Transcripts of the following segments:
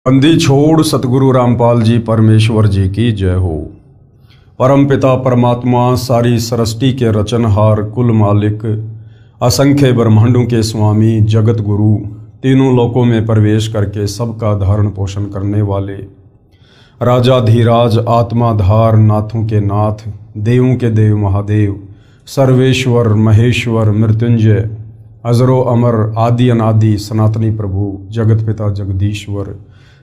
बंदी छोड़ सतगुरु रामपाल जी परमेश्वर जी की जय हो। परम पिता परमात्मा सारी सृष्टि के रचनहार कुल मालिक असंख्य ब्रह्मांडों के स्वामी जगत गुरु तीनों लोकों में प्रवेश करके सबका धारण पोषण करने वाले राजाधीराज आत्माधार नाथों के नाथ देवों के देव महादेव सर्वेश्वर महेश्वर मृत्युंजय अजरो अमर आदि अनादि सनातनी प्रभु जगत पिता जगदीश्वर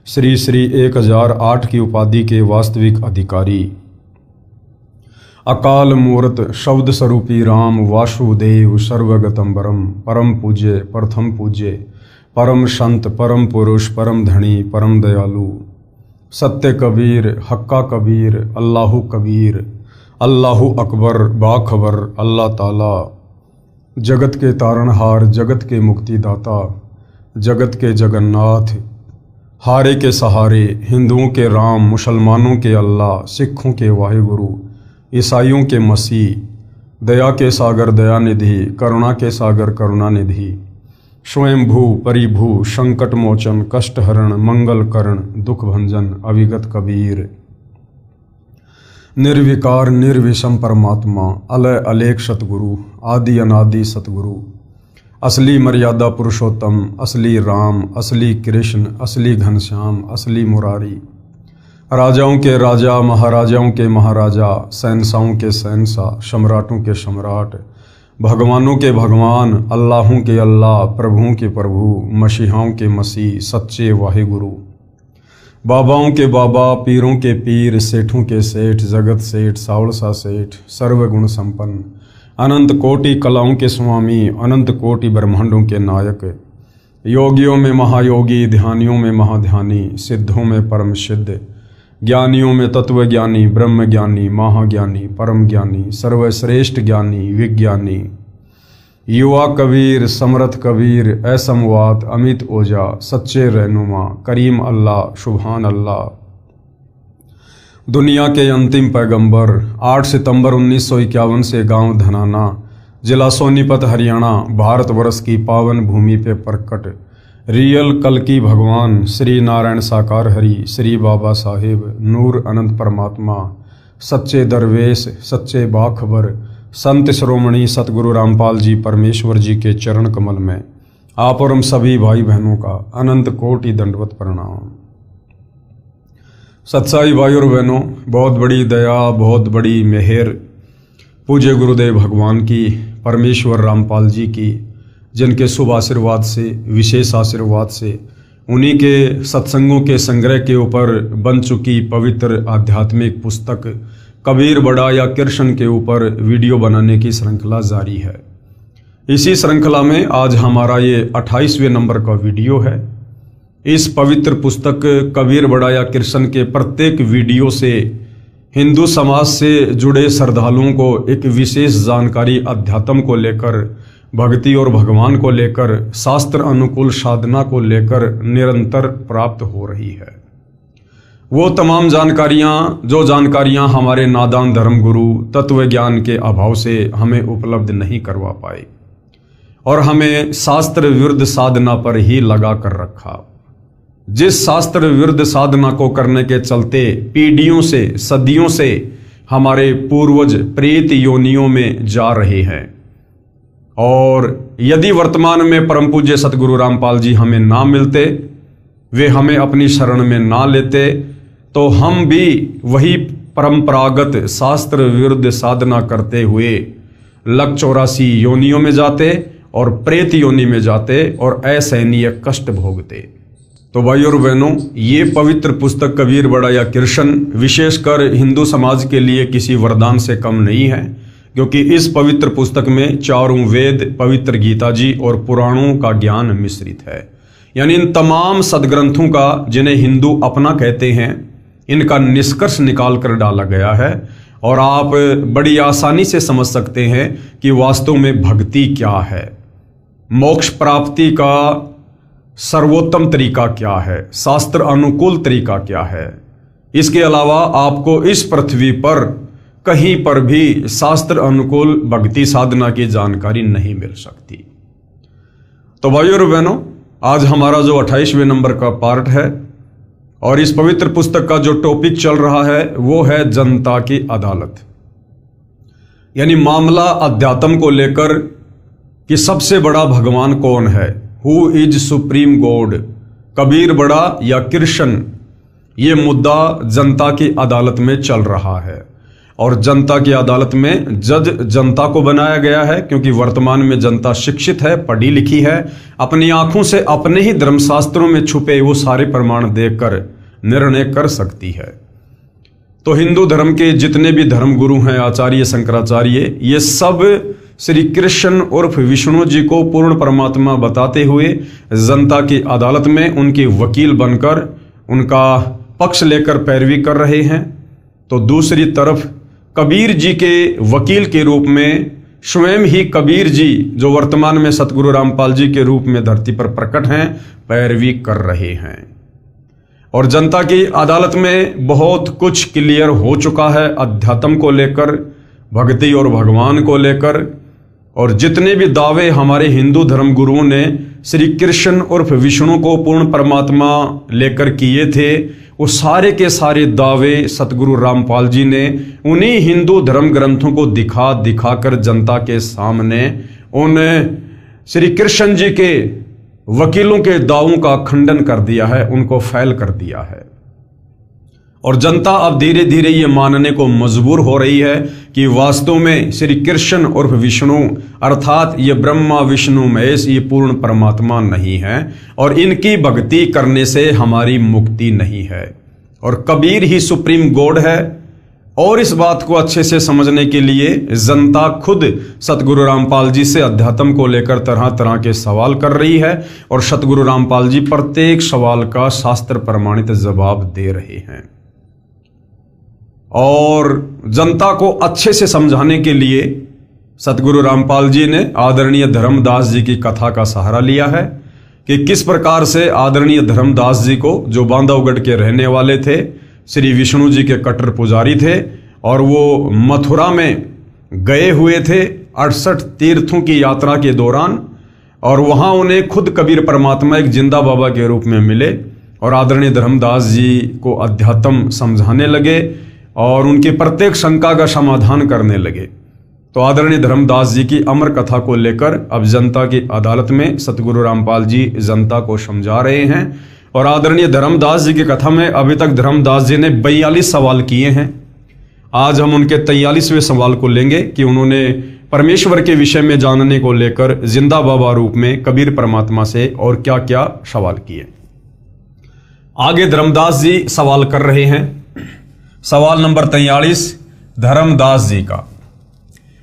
श्री श्री 1008 की उपाधि के वास्तविक अधिकारी अकाल मूर्त शब्द स्वरूपी राम वासुदेव सर्वगतंबरम परम पूज्य प्रथम पूज्य परम संत परम पुरुष परम धनी परम दयालु सत्य कबीर हक्का कबीर अल्लाहु कबीर अल्लाहु अकबर बाखबर अल्लाह ताला जगत के तारणहार जगत के मुक्तिदाता जगत के जगन्नाथ हारे के सहारे हिंदुओं के राम मुसलमानों के अल्लाह सिखों के वाहिगुरु ईसाइयों के मसीह दया के सागर दयानिधि करुणा के सागर करुणानिधि स्वयंभू परिभू संकट मोचन कष्टहरण मंगल करण दुख भंजन अविगत कबीर निर्विकार निर्विषम परमात्मा अलय अलेख सतगुरु आदि अनादि सतगुरु असली मर्यादा पुरुषोत्तम असली राम असली कृष्ण असली घनश्याम असली मुरारी राजाओं के राजा महाराजाओं के महाराजा शहंशाहों के शहंशाह सम्राटों के सम्राट भगवानों के भगवान अल्लाहों के अल्लाह प्रभुओं के प्रभु मसीहाओं के मसीह सच्चे वाहिगुरु बाबाओं के बाबा पीरों के पीर सेठों के सेठ जगत सेठ सावलसा सेठ सर्वगुण संपन्न अनंत कोटि कलाओं के स्वामी अनंत कोटि ब्रह्मांडों के नायक योगियों में महायोगी ध्यानियों में महाध्यानी सिद्धों में परम सिद्ध ज्ञानियों में तत्व ज्ञानी ब्रह्म ज्ञानी महाज्ञानी परम ज्ञानी सर्वश्रेष्ठ ज्ञानी विज्ञानी युवा कबीर समर्थ कबीर असमवात अमित ओजा सच्चे रहनुमा करीम अल्लाह सुभान अल्लाह दुनिया के अंतिम पैगंबर 8 सितंबर 1951 से गांव धनाना जिला सोनीपत हरियाणा भारतवर्ष की पावन भूमि पे प्रकट रियल कल की भगवान श्री नारायण साकार हरि श्री बाबा साहेब नूर अनंत परमात्मा सच्चे दरवेश सच्चे बाखबर संत श्रोमणी सतगुरु रामपाल जी परमेश्वर जी के चरण कमल में आप और हम सभी भाई बहनों का अनंत कोटि दंडवत प्रणाम। सत्साई भाई और बहनों, बहुत बड़ी दया बहुत बड़ी मेहर पूज्य गुरुदेव भगवान की परमेश्वर रामपाल जी की जिनके शुभ आशीर्वाद से विशेष आशीर्वाद से उन्हीं के सत्संगों के संग्रह के ऊपर बन चुकी पवित्र आध्यात्मिक पुस्तक कबीर बड़ा या कृष्ण के ऊपर वीडियो बनाने की श्रृंखला जारी है। इसी श्रृंखला में आज हमारा ये 28वें नंबर का वीडियो है। इस पवित्र पुस्तक कबीर बड़ा या कृष्ण के प्रत्येक वीडियो से हिंदू समाज से जुड़े श्रद्धालुओं को एक विशेष जानकारी अध्यात्म को लेकर भक्ति और भगवान को लेकर शास्त्र अनुकूल साधना को लेकर निरंतर प्राप्त हो रही है। वो तमाम जो जानकारियां हमारे नादान धर्म गुरु तत्व ज्ञान के अभाव से हमें उपलब्ध नहीं करवा पाए और हमें शास्त्र विरुद्ध साधना पर ही लगा कर रखा। जिस शास्त्र विरुद्ध साधना को करने के चलते पीढ़ियों से सदियों से हमारे पूर्वज प्रेत योनियों में जा रहे हैं और यदि वर्तमान में परम पूज्य सतगुरु रामपाल जी हमें ना मिलते, वे हमें अपनी शरण में ना लेते, तो हम भी वही परंपरागत शास्त्र विरुद्ध साधना करते हुए लक 84 योनियों में जाते और प्रेत योनि में जाते और असहनीय कष्ट भोगते। तो भाई और बहनों, ये पवित्र पुस्तक कबीर बड़ा या कृष्ण विशेषकर हिंदू समाज के लिए किसी वरदान से कम नहीं है, क्योंकि इस पवित्र पुस्तक में चारों वेद पवित्र गीता जी और पुराणों का ज्ञान मिश्रित है। यानी इन तमाम सदग्रंथों का जिन्हें हिंदू अपना कहते हैं, इनका निष्कर्ष निकाल कर डाला गया है और आप बड़ी आसानी से समझ सकते हैं कि वास्तव में भक्ति क्या है, मोक्ष प्राप्ति का सर्वोत्तम तरीका क्या है, शास्त्र अनुकूल तरीका क्या है। इसके अलावा आपको इस पृथ्वी पर कहीं पर भी शास्त्र अनुकूल भक्ति साधना की जानकारी नहीं मिल सकती। तो भाइयों और बहनों, आज हमारा जो 28वें नंबर का पार्ट है और इस पवित्र पुस्तक का जो टॉपिक चल रहा है वो है जनता की अदालत, यानी मामला अध्यात्म को लेकर कि सबसे बड़ा भगवान कौन है, who is supreme God, Kabir बड़ा या कृष्ण। ये मुद्दा जनता की अदालत में चल रहा है और जनता की अदालत में जज जनता को बनाया गया है, क्योंकि वर्तमान में जनता शिक्षित है, पढ़ी लिखी है, अपनी आंखों से अपने ही धर्मशास्त्रों में छुपे वो सारे प्रमाण देखकर निर्णय कर सकती है। तो हिंदू धर्म के जितने भी धर्म गुरु हैं, आचार्य शंकराचार्य, ये सब श्री कृष्ण उर्फ विष्णु जी को पूर्ण परमात्मा बताते हुए जनता की अदालत में उनके वकील बनकर उनका पक्ष लेकर पैरवी कर रहे हैं। तो दूसरी तरफ कबीर जी के वकील के रूप में स्वयं ही कबीर जी, जो वर्तमान में सतगुरु रामपाल जी के रूप में धरती पर प्रकट हैं, पैरवी कर रहे हैं। और जनता की अदालत में बहुत कुछ क्लियर हो चुका है अध्यात्म को लेकर, भक्ति और भगवान को लेकर। और जितने भी दावे हमारे हिंदू धर्म गुरुओं ने श्री कृष्ण उर्फ विष्णु को पूर्ण परमात्मा लेकर किए थे, वो सारे के सारे दावे सतगुरु रामपाल जी ने उन्हीं हिंदू धर्म ग्रंथों को दिखा दिखाकर जनता के सामने उन श्री कृष्ण जी के वकीलों के दावों का खंडन कर दिया है, उनको फैल कर दिया है। और जनता अब धीरे धीरे ये मानने को मजबूर हो रही है कि वास्तव में श्री कृष्ण उर्फ विष्णु अर्थात ये ब्रह्मा विष्णु महेश ये पूर्ण परमात्मा नहीं है और इनकी भक्ति करने से हमारी मुक्ति नहीं है और कबीर ही सुप्रीम गॉड है। और इस बात को अच्छे से समझने के लिए जनता खुद सतगुरु रामपाल जी से अध्यात्म को लेकर तरह तरह के सवाल कर रही है और सतगुरु रामपाल जी प्रत्येक सवाल का शास्त्र प्रमाणित जवाब दे रहे हैं। और जनता को अच्छे से समझाने के लिए सतगुरु रामपाल जी ने आदरणीय धर्मदास जी की कथा का सहारा लिया है कि किस प्रकार से आदरणीय धर्मदास जी को, जो बांधवगढ़ के रहने वाले थे, श्री विष्णु जी के कट्टर पुजारी थे और वो मथुरा में गए हुए थे 68 तीर्थों की यात्रा के दौरान, और वहां उन्हें खुद कबीर परमात्मा एक जिंदा बाबा के रूप में मिले और आदरणीय धर्मदास जी को अध्यात्म समझाने लगे और उनकी प्रत्येक शंका का समाधान करने लगे। तो आदरणीय धर्मदास जी की अमर कथा को लेकर अब जनता की अदालत में सतगुरु रामपाल जी जनता को समझा रहे हैं। और आदरणीय धर्मदास जी की कथा में अभी तक धर्मदास जी ने 42 सवाल किए हैं। आज हम उनके 43वें सवाल को लेंगे कि उन्होंने परमेश्वर के विषय में जानने को लेकर जिंदा बाबा रूप में कबीर परमात्मा से और क्या क्या सवाल किए। आगे धर्मदास जी सवाल कर रहे हैं। सवाल नंबर 43 धर्मदास जी का,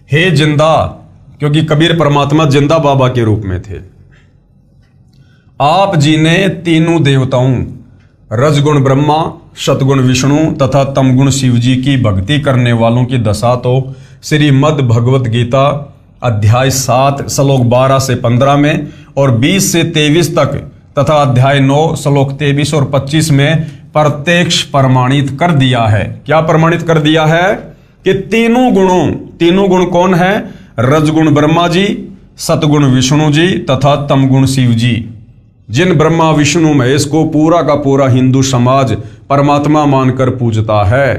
हे जिंदा, क्योंकि कबीर परमात्मा जिंदा बाबा के रूप में थे, आप जी ने तीनों देवताओं रजगुण ब्रह्मा, सतगुण विष्णु तथा तमगुण शिव जी की भक्ति करने वालों की दशा तो श्रीमद् भगवत गीता अध्याय 7 श्लोक 12 से 15 में और 20 से 23 तक तथा अध्याय 9 श्लोक 23 और 25 में प्रत्यक्ष प्रमाणित कर दिया है। क्या प्रमाणित कर दिया है? कि तीनों गुण कौन है? रजगुण ब्रह्मा जी, सतगुण विष्णु जी तथा तमगुण शिव जी, जिन ब्रह्मा विष्णु महेश को पूरा का पूरा हिंदू समाज परमात्मा मानकर पूजता है,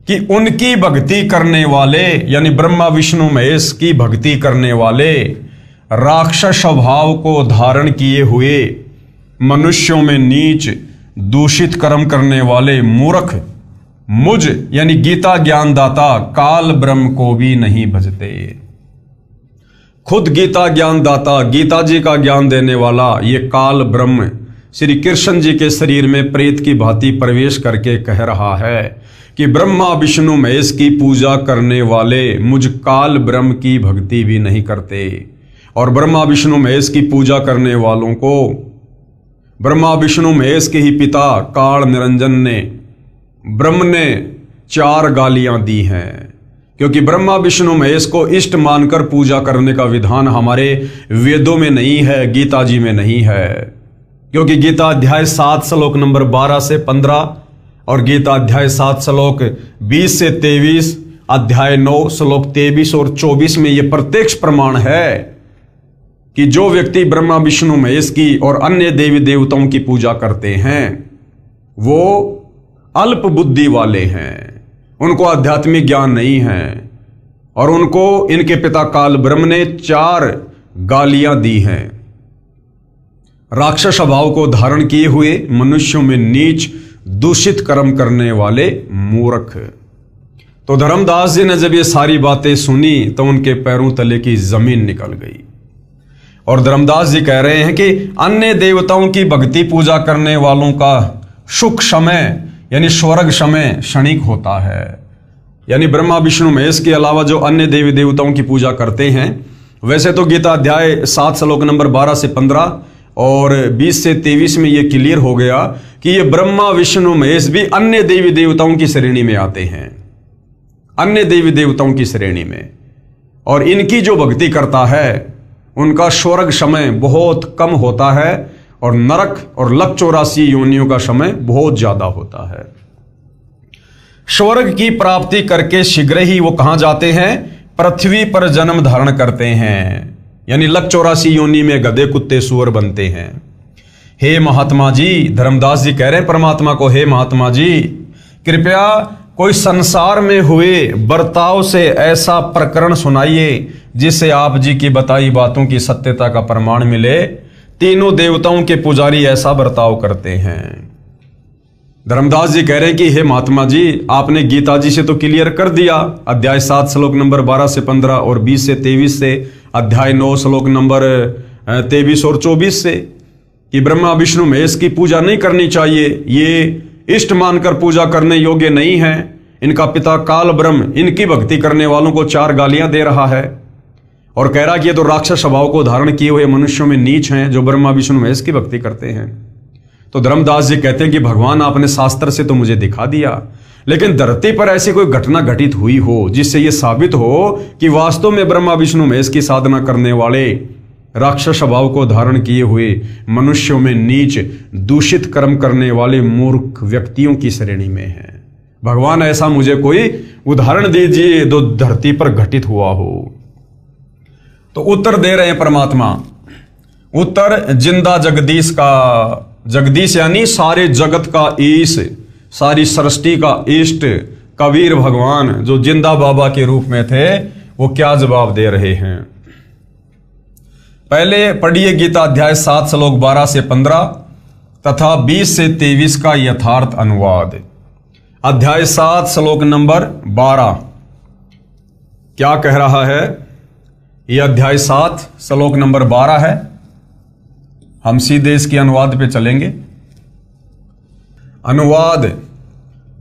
कि उनकी भक्ति करने वाले यानी ब्रह्मा विष्णु महेश की भक्ति करने वाले राक्षस स्वभाव को धारण किए हुए मनुष्यों में नीच दूषित कर्म करने वाले मूर्ख मुझ यानी गीता ज्ञानदाता काल ब्रह्म को भी नहीं भजते। खुद गीता ज्ञानदाता, गीता जी का ज्ञान देने वाला ये काल ब्रह्म श्री कृष्ण जी के शरीर में प्रेत की भांति प्रवेश करके कह रहा है कि ब्रह्मा विष्णु महेश की पूजा करने वाले मुझ काल ब्रह्म की भक्ति भी नहीं करते। और ब्रह्मा विष्णु महेश की पूजा करने वालों को ब्रह्मा विष्णु महेश के ही पिता काल निरंजन ने, ब्रह्म ने 4 गालियां दी हैं, क्योंकि ब्रह्मा विष्णु महेश को इष्ट मानकर पूजा करने का विधान हमारे वेदों में नहीं है, गीता जी में नहीं है। क्योंकि गीता अध्याय 7 श्लोक नंबर 12 से 15 और गीता अध्याय 7 श्लोक 20 से 23, अध्याय 9 श्लोक 23 और 24 में यह प्रत्यक्ष प्रमाण है कि जो व्यक्ति ब्रह्मा विष्णु महेश की और अन्य देवी देवताओं की पूजा करते हैं वो अल्प बुद्धि वाले हैं, उनको आध्यात्मिक ज्ञान नहीं है और उनको इनके पिता काल ब्रह्म ने 4 गालियां दी हैं। राक्षस स्वभाव को धारण किए हुए मनुष्यों में नीच दूषित कर्म करने वाले मूर्ख। तो धर्मदास जी ने जब ये सारी बातें सुनी तो उनके पैरों तले की जमीन निकल गई। और धर्मदास जी कह रहे हैं कि अन्य देवताओं की भक्ति पूजा करने वालों का सुख समय यानी स्वर्ग समय क्षणिक होता है। यानी ब्रह्मा विष्णु महेश के अलावा जो अन्य देवी देवताओं की पूजा करते हैं, वैसे तो गीता अध्याय 7 श्लोक नंबर 12 से 15 और 20 से 23 में ये क्लियर हो गया कि ये ब्रह्मा विष्णु महेश भी अन्य देवी देवताओं की श्रेणी में आते हैं, अन्य देवी देवताओं की श्रेणी में। और इनकी जो भक्ति करता है उनका स्वर्ग समय बहुत कम होता है और नरक और 184 योनियों का समय बहुत ज्यादा होता है। स्वर्ग की प्राप्ति करके शीघ्र ही वो कहां जाते हैं? पृथ्वी पर जन्म धारण करते हैं, यानी 184 योनि में गधे कुत्ते सूअर बनते हैं। हे महात्मा जी, धर्मदास जी कह रहे हैं परमात्मा को, हे महात्मा जी कृपया कोई संसार में हुए बर्ताव से ऐसा प्रकरण सुनाइए जिससे आप जी की बताई बातों की सत्यता का प्रमाण मिले। तीनों देवताओं के पुजारी ऐसा बर्ताव करते हैं। धर्मदास जी कह रहे हैं कि हे महात्मा जी, आपने गीता जी से तो क्लियर कर दिया, अध्याय 7 श्लोक नंबर 12 से 15 और 20 से 23 से, अध्याय 9 श्लोक नंबर 23 और 24 से, कि ब्रह्मा विष्णु महेश की पूजा नहीं करनी चाहिए, ये इष्ट मानकर पूजा करने योग्य नहीं है। इनका पिता काल ब्रह्म इनकी भक्ति करने वालों को 4 गालियां दे रहा है और कह रहा कि ये तो राक्षस स्वभाव को धारण किए हुए मनुष्यों में नीच हैं जो ब्रह्मा विष्णु महेश की भक्ति करते हैं। तो धर्मदास जी कहते हैं कि भगवान आपने शास्त्र से तो मुझे दिखा दिया, लेकिन धरती पर ऐसी कोई घटना घटित हुई हो जिससे यह साबित हो कि वास्तव में ब्रह्मा विष्णु महेश की साधना करने वाले राक्षस स्वभाव को धारण किए हुए मनुष्यों में नीच दूषित कर्म करने वाले मूर्ख व्यक्तियों की श्रेणी में है। भगवान ऐसा मुझे कोई उदाहरण दीजिए जो धरती पर घटित हुआ हो। तो उत्तर दे रहे हैं परमात्मा, उत्तर जिंदा जगदीश का, जगदीश यानी सारे जगत का ईश, सारी सृष्टि का इष्ट कबीर भगवान जो जिंदा बाबा के रूप में थे, वो क्या जवाब दे रहे हैं। पहले पढ़िए गीता अध्याय 7 श्लोक 12 से 15 तथा 20 से 23 का यथार्थ अनुवाद। अध्याय 7 श्लोक नंबर 12 क्या कह रहा है? यह अध्याय 7 श्लोक नंबर 12 है। हम सीधे इसके अनुवाद पे चलेंगे। अनुवाद,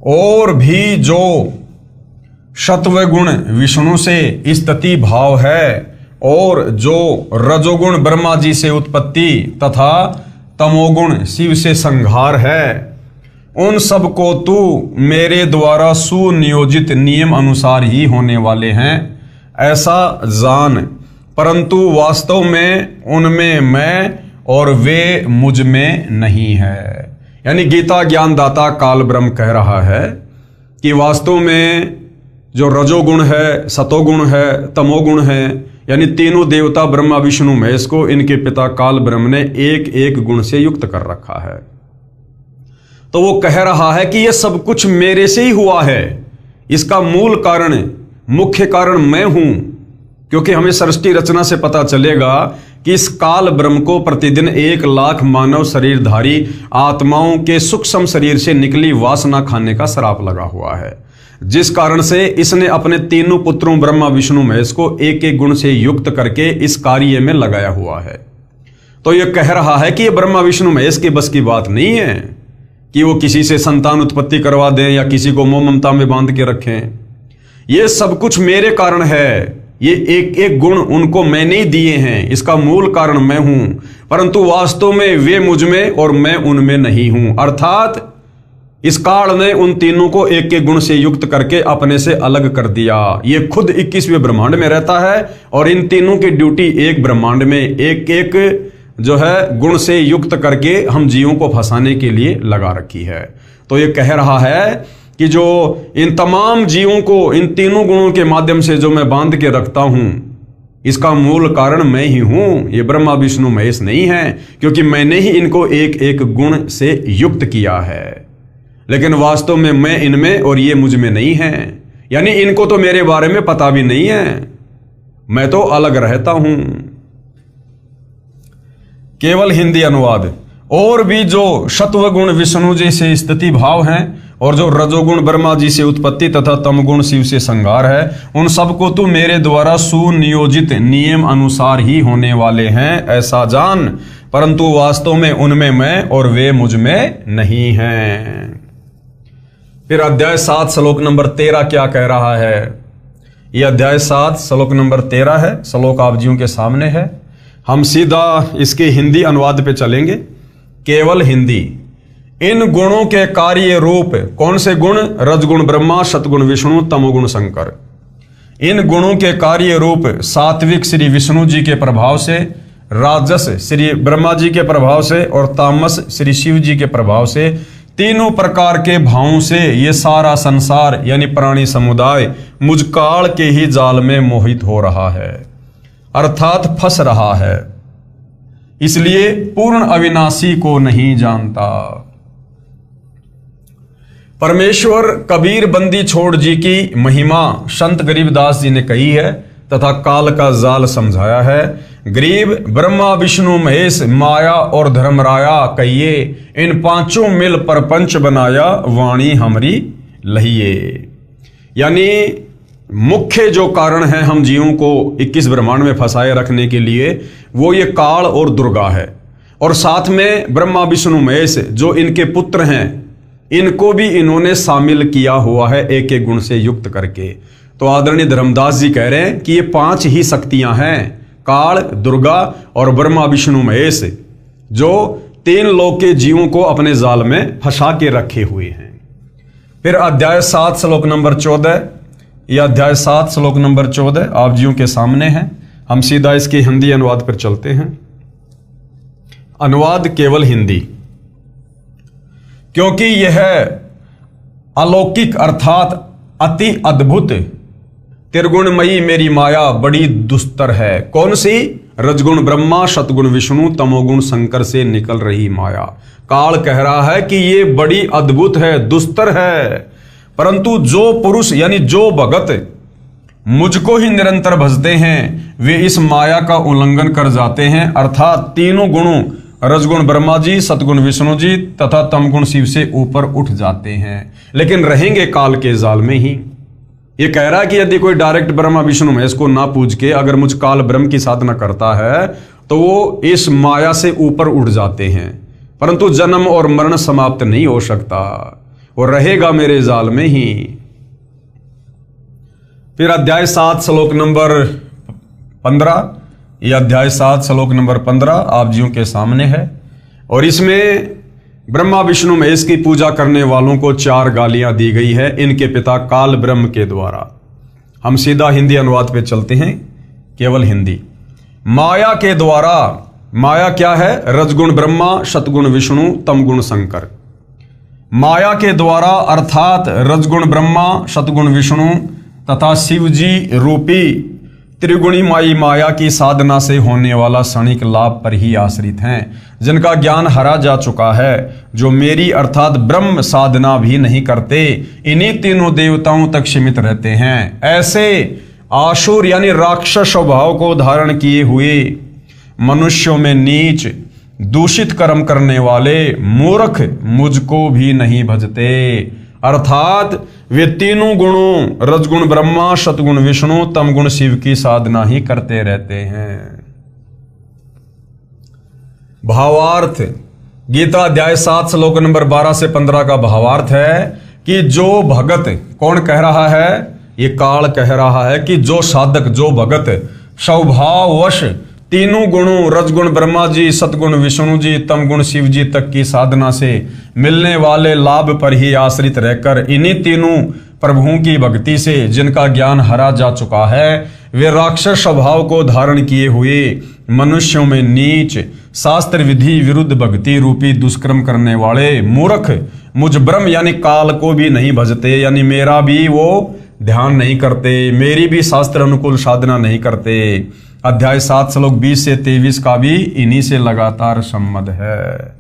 और भी जो सत्वगुण विष्णु से स्तुति भाव है और जो रजोगुण ब्रह्मा जी से उत्पत्ति तथा तमोगुण शिव से संहार है, उन सब को तू मेरे द्वारा सुनियोजित नियम अनुसार ही होने वाले हैं ऐसा जान, परंतु वास्तव में उनमें मैं और वे मुझ में नहीं है। यानी गीता ज्ञानदाता काल ब्रह्म कह रहा है कि वास्तव में जो रजोगुण है, सतोगुण है, तमोगुण है, यानी तीनों देवता ब्रह्मा विष्णु महेश को इनके पिता काल ब्रह्म ने एक एक गुण से युक्त कर रखा है। तो वो कह रहा है कि ये सब कुछ मेरे से ही हुआ है, इसका मूल कारण, मुख्य कारण मैं हूं। क्योंकि हमें सृष्टि रचना से पता चलेगा कि इस काल ब्रह्म को प्रतिदिन 1 लाख मानव शरीरधारी आत्माओं के सूक्ष्म शरीर से निकली वासना खाने का श्राप लगा हुआ है, जिस कारण से इसने अपने तीनों पुत्रों ब्रह्मा विष्णु महेश को एक एक गुण से युक्त करके इस कार्य में लगाया हुआ है। तो यह कह रहा है कि यह ब्रह्मा विष्णु महेश के बस की बात नहीं है कि वो किसी से संतान उत्पत्ति करवा दें या किसी को मोह ममता में बांध के रखें। यह सब कुछ मेरे कारण है, ये एक एक गुण उनको मैंने ही दिए हैं, इसका मूल कारण मैं हूं, परंतु वास्तव में वे मुझ में और मैं उनमें नहीं हूं। अर्थात इस काल ने उन तीनों को एक एक गुण से युक्त करके अपने से अलग कर दिया। ये खुद 21वें ब्रह्मांड में रहता है और इन तीनों की ड्यूटी एक ब्रह्मांड में एक एक जो है गुण से युक्त करके हम जीवों को फंसाने के लिए लगा रखी है। तो ये कह रहा है कि जो इन तमाम जीवों को इन तीनों गुणों के माध्यम से जो मैं बांध के रखता हूं, इसका मूल कारण मैं ही हूं, ये ब्रह्मा विष्णु महेश नहीं है, क्योंकि मैंने ही इनको एक एक गुण से युक्त किया है। लेकिन वास्तव में मैं इनमें और ये मुझ में नहीं है। यानी इनको तो मेरे बारे में पता भी नहीं है, मैं तो अलग रहता हूं। केवल हिंदी अनुवाद। और भी जो सत्वगुण विष्णु जी से स्थिति भाव हैं और जो रजोगुण ब्रह्मा जी से उत्पत्ति तथा तमगुण शिव से संहार है, उन सबको तू मेरे द्वारा सुनियोजित नियम अनुसार ही होने वाले हैं ऐसा जान, परंतु वास्तव में उनमें मैं और वे मुझ में नहीं हैं। फिर अध्याय 7 श्लोक नंबर 13 क्या कह रहा है? यह अध्याय 7 श्लोक नंबर 13 है। श्लोक आप जियों के सामने है। हम सीधा इसके हिंदी अनुवाद पे चलेंगे। केवल हिंदी। इन गुणों के कार्य रूप कौन से गुण? रजगुण ब्रह्मा, सतगुण विष्णु, तमोगुण शंकर। इन गुणों के कार्य रूप सात्विक श्री विष्णु जी के प्रभाव से, राजस श्री ब्रह्मा जी के प्रभाव से और तामस श्री शिव जी के प्रभाव से, तीनों प्रकार के भावों से ये सारा संसार यानी प्राणी समुदाय मुझ काल के ही जाल में मोहित हो रहा है, अर्थात फंस रहा है, इसलिए पूर्ण अविनाशी को नहीं जानता। परमेश्वर कबीर बंदी छोड़ जी की महिमा संत गरीबदास जी ने कही है तथा काल का जाल समझाया है। गरीब ब्रह्मा विष्णु महेश माया और धर्मराया कहिए, इन पांचों मिल परपंच बनाया वाणी हमरी लहिए। यानी मुख्य जो कारण है हम जीवों को 21 ब्रह्मांड में फंसाए रखने के लिए, वो ये काल और दुर्गा है, और साथ में ब्रह्मा विष्णु महेश जो इनके पुत्र हैं, इनको भी इन्होंने शामिल किया हुआ है एक एक गुण से युक्त करके। तो आदरणीय धर्मदास जी कह रहे हैं कि ये 5 ही शक्तियां हैं, काल, दुर्गा और ब्रह्मा विष्णु महेश, जो 3 लोक के जीवों को अपने जाल में फंसा के रखे हुए हैं। फिर अध्याय 7 श्लोक नंबर 14, यह अध्याय 7 श्लोक नंबर 14 आप जियों के सामने है। हम सीधा इसके हिंदी अनुवाद पर चलते हैं। अनुवाद केवल हिंदी। क्योंकि यह अलौकिक अर्थात अति अद्भुत त्रिगुणमयी मेरी माया बड़ी दुस्तर है। कौन सी? रजगुण ब्रह्मा, सतगुण विष्णु, तमोगुण शंकर से निकल रही माया। काल कह रहा है कि ये बड़ी अद्भुत है, दुस्तर है, परंतु जो पुरुष यानी जो भगत मुझको ही निरंतर भजते हैं, वे इस माया का उल्लंघन कर जाते हैं, अर्थात तीनों गुणों रजगुण ब्रह्मा जी, सतगुण विष्णु जी तथा तमगुण शिव से ऊपर उठ जाते हैं, लेकिन रहेंगे काल के जाल में ही। ये कह रहा है कि यदि कोई डायरेक्ट ब्रह्मा विष्णु महेश को ना पूज के अगर मुझ काल ब्रह्म की साधना करता है तो वो इस माया से ऊपर उठ जाते हैं, परंतु जन्म और मरण समाप्त नहीं हो सकता, वो रहेगा मेरे जाल में ही। फिर अध्याय 7 श्लोक नंबर 15, यह अध्याय 7 श्लोक नंबर 15 आप जियों के सामने है, और इसमें ब्रह्मा विष्णु महेश की पूजा करने वालों को 4 गालियां दी गई है इनके पिता काल ब्रह्म के द्वारा। हम सीधा हिंदी अनुवाद पे चलते हैं, केवल हिंदी। माया के द्वारा, माया क्या है? रजगुण ब्रह्मा, सतगुण विष्णु, तमगुण शंकर। माया के द्वारा अर्थात रजगुण ब्रह्मा, सतगुण विष्णु तथा शिव जी रूपी त्रिगुणी माई माया की साधना से होने वाला क्षणिक लाभ पर ही आश्रित हैं, जिनका ज्ञान हरा जा चुका है, जो मेरी अर्थात ब्रह्म साधना भी नहीं करते, इन्हीं तीनों देवताओं तक सीमित रहते हैं। ऐसे आसुर यानी राक्षस स्वभाव को धारण किए हुए मनुष्यों में नीच दूषित कर्म करने वाले मूर्ख मुझको भी नहीं भजते, अर्थात वे तीनों गुणों रजगुण ब्रह्मा, सतगुण विष्णु, तमगुण शिव की साधना ही करते रहते हैं। भावार्थ। गीता अध्याय 7 श्लोक नंबर 12 से 15 का भावार्थ है कि जो भगत, कौन कह रहा है? ये काल कह रहा है कि जो साधक, जो भगत स्वभाववश तीनों गुणों रजगुण ब्रह्मा जी, सतगुण विष्णु जी, तमगुण शिव जी तक की साधना से मिलने वाले लाभ पर ही आश्रित रहकर इन्हीं तीनों प्रभुओं की भक्ति से जिनका ज्ञान हरा जा चुका है, वे राक्षस स्वभाव को धारण किए हुए मनुष्यों में नीच शास्त्र विधि विरुद्ध भक्ति रूपी दुष्कर्म करने वाले मूर्ख मुझ ब्रह्म यानी काल को भी नहीं भजते, यानी मेरा भी वो ध्यान नहीं करते, मेरी भी शास्त्र अनुकूल साधना नहीं करते। अध्याय 7 श्लोक 20 से 23 का भी इन्हीं से लगातार संबंध है।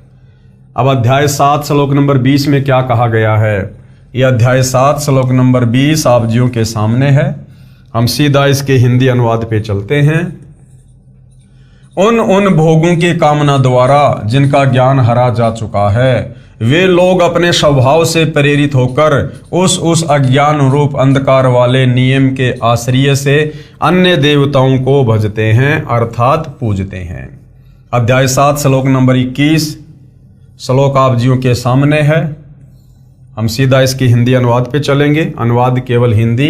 अब अध्याय 7 श्लोक नंबर 20 में क्या कहा गया है? यह अध्याय 7 श्लोक नंबर 20 आप जियों के सामने है। हम सीधा इसके हिंदी अनुवाद पे चलते हैं। उन भोगों की कामना द्वारा जिनका ज्ञान हरा जा चुका है, वे लोग अपने स्वभाव से प्रेरित होकर उस अज्ञान रूप अंधकार वाले नियम के आश्रय से अन्य देवताओं को भजते हैं अर्थात पूजते हैं। अध्याय 7 श्लोक नंबर 21 श्लोक आप जियों के सामने है। हम सीधा इसकी हिंदी अनुवाद पे चलेंगे। अनुवाद केवल हिंदी।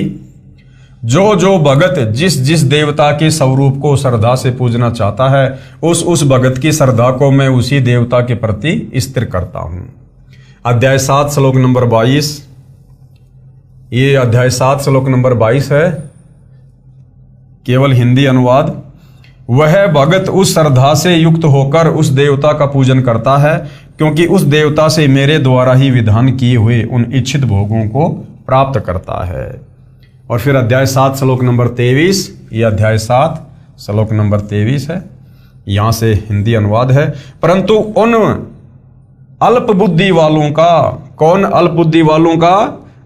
जो भगत जिस देवता के स्वरूप को श्रद्धा से पूजना चाहता है, उस भगत की श्रद्धा को मैं उसी देवता के प्रति स्थिर करता हूं। अध्याय 7 श्लोक नंबर 22, ये अध्याय 7 श्लोक नंबर 22 है, केवल हिंदी अनुवाद। वह भगत उस श्रद्धा से युक्त होकर उस देवता का पूजन करता है, क्योंकि उस देवता से मेरे द्वारा ही विधान किए हुए उन इच्छित भोगों को प्राप्त करता है। और फिर अध्याय 7 श्लोक नंबर 23, ये अध्याय 7 श्लोक नंबर 23 है, यहां से हिंदी अनुवाद है। परंतु उन अल्प बुद्धि वालों का, कौन अल्प बुद्धि वालों का?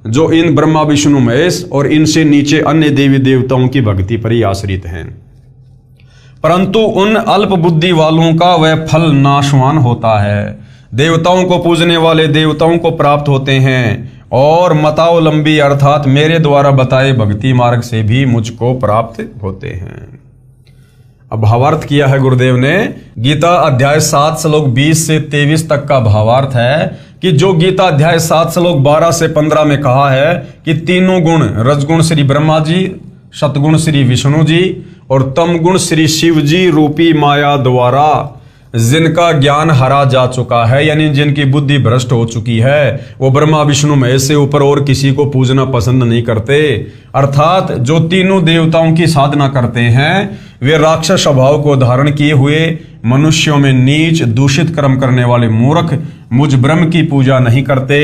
जो इन ब्रह्मा विष्णु महेश और इनसे नीचे अन्य देवी देवताओं की भक्ति पर ही आश्रित हैं। परंतु उन अल्प बुद्धि वालों का वह फल नाशवान होता है। देवताओं को पूजने वाले देवताओं को प्राप्त होते हैं, और मतावलंबी अर्थात मेरे द्वारा बताए भक्ति मार्ग से भी मुझको प्राप्त होते हैं। अब भावार्थ किया है गुरुदेव ने। गीता अध्याय 7 श्लोक 20 से 23 तक का भावार्थ है कि जो गीता अध्याय 7 श्लोक 12 से 15 में कहा है कि तीनों गुण, रजगुण श्री ब्रह्मा जी, सतगुण श्री विष्णु जी और तम गुण श्री शिव जी रूपी माया द्वारा जिनका ज्ञान हरा जा चुका है, यानी जिनकी बुद्धि भ्रष्ट हो चुकी है, वो ब्रह्मा विष्णु महेश से ऊपर और किसी को पूजना पसंद नहीं करते। अर्थात जो तीनों देवताओं की साधना करते हैं, वे राक्षस स्वभाव को धारण किए हुए मनुष्यों में नीच दूषित कर्म करने वाले मूर्ख मुझ ब्रह्म की पूजा नहीं करते।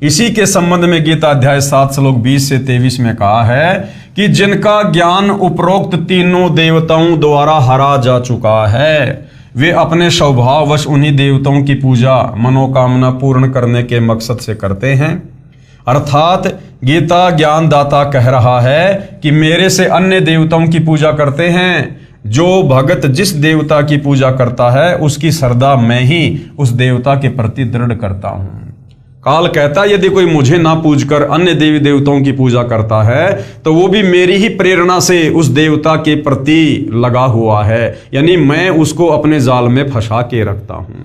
इसी के संबंध में गीता अध्याय 7 श्लोक 20 से 23 में कहा है कि जिनका ज्ञान उपरोक्त तीनों देवताओं द्वारा हरा जा चुका है, वे अपने स्वभाववश उन्हीं देवताओं की पूजा मनोकामना पूर्ण करने के मकसद से करते हैं। अर्थात गीता ज्ञानदाता कह रहा है कि मेरे से अन्य देवताओं की पूजा करते हैं। जो भगत जिस देवता की पूजा करता है, उसकी श्रद्धा मैं ही उस देवता के प्रति दृढ़ करता हूं। काल कहता है यदि कोई मुझे ना पूजकर अन्य देवी देवताओं की पूजा करता है, तो वो भी मेरी ही प्रेरणा से उस देवता के प्रति लगा हुआ है, यानी मैं उसको अपने जाल में फंसा के रखता हूं।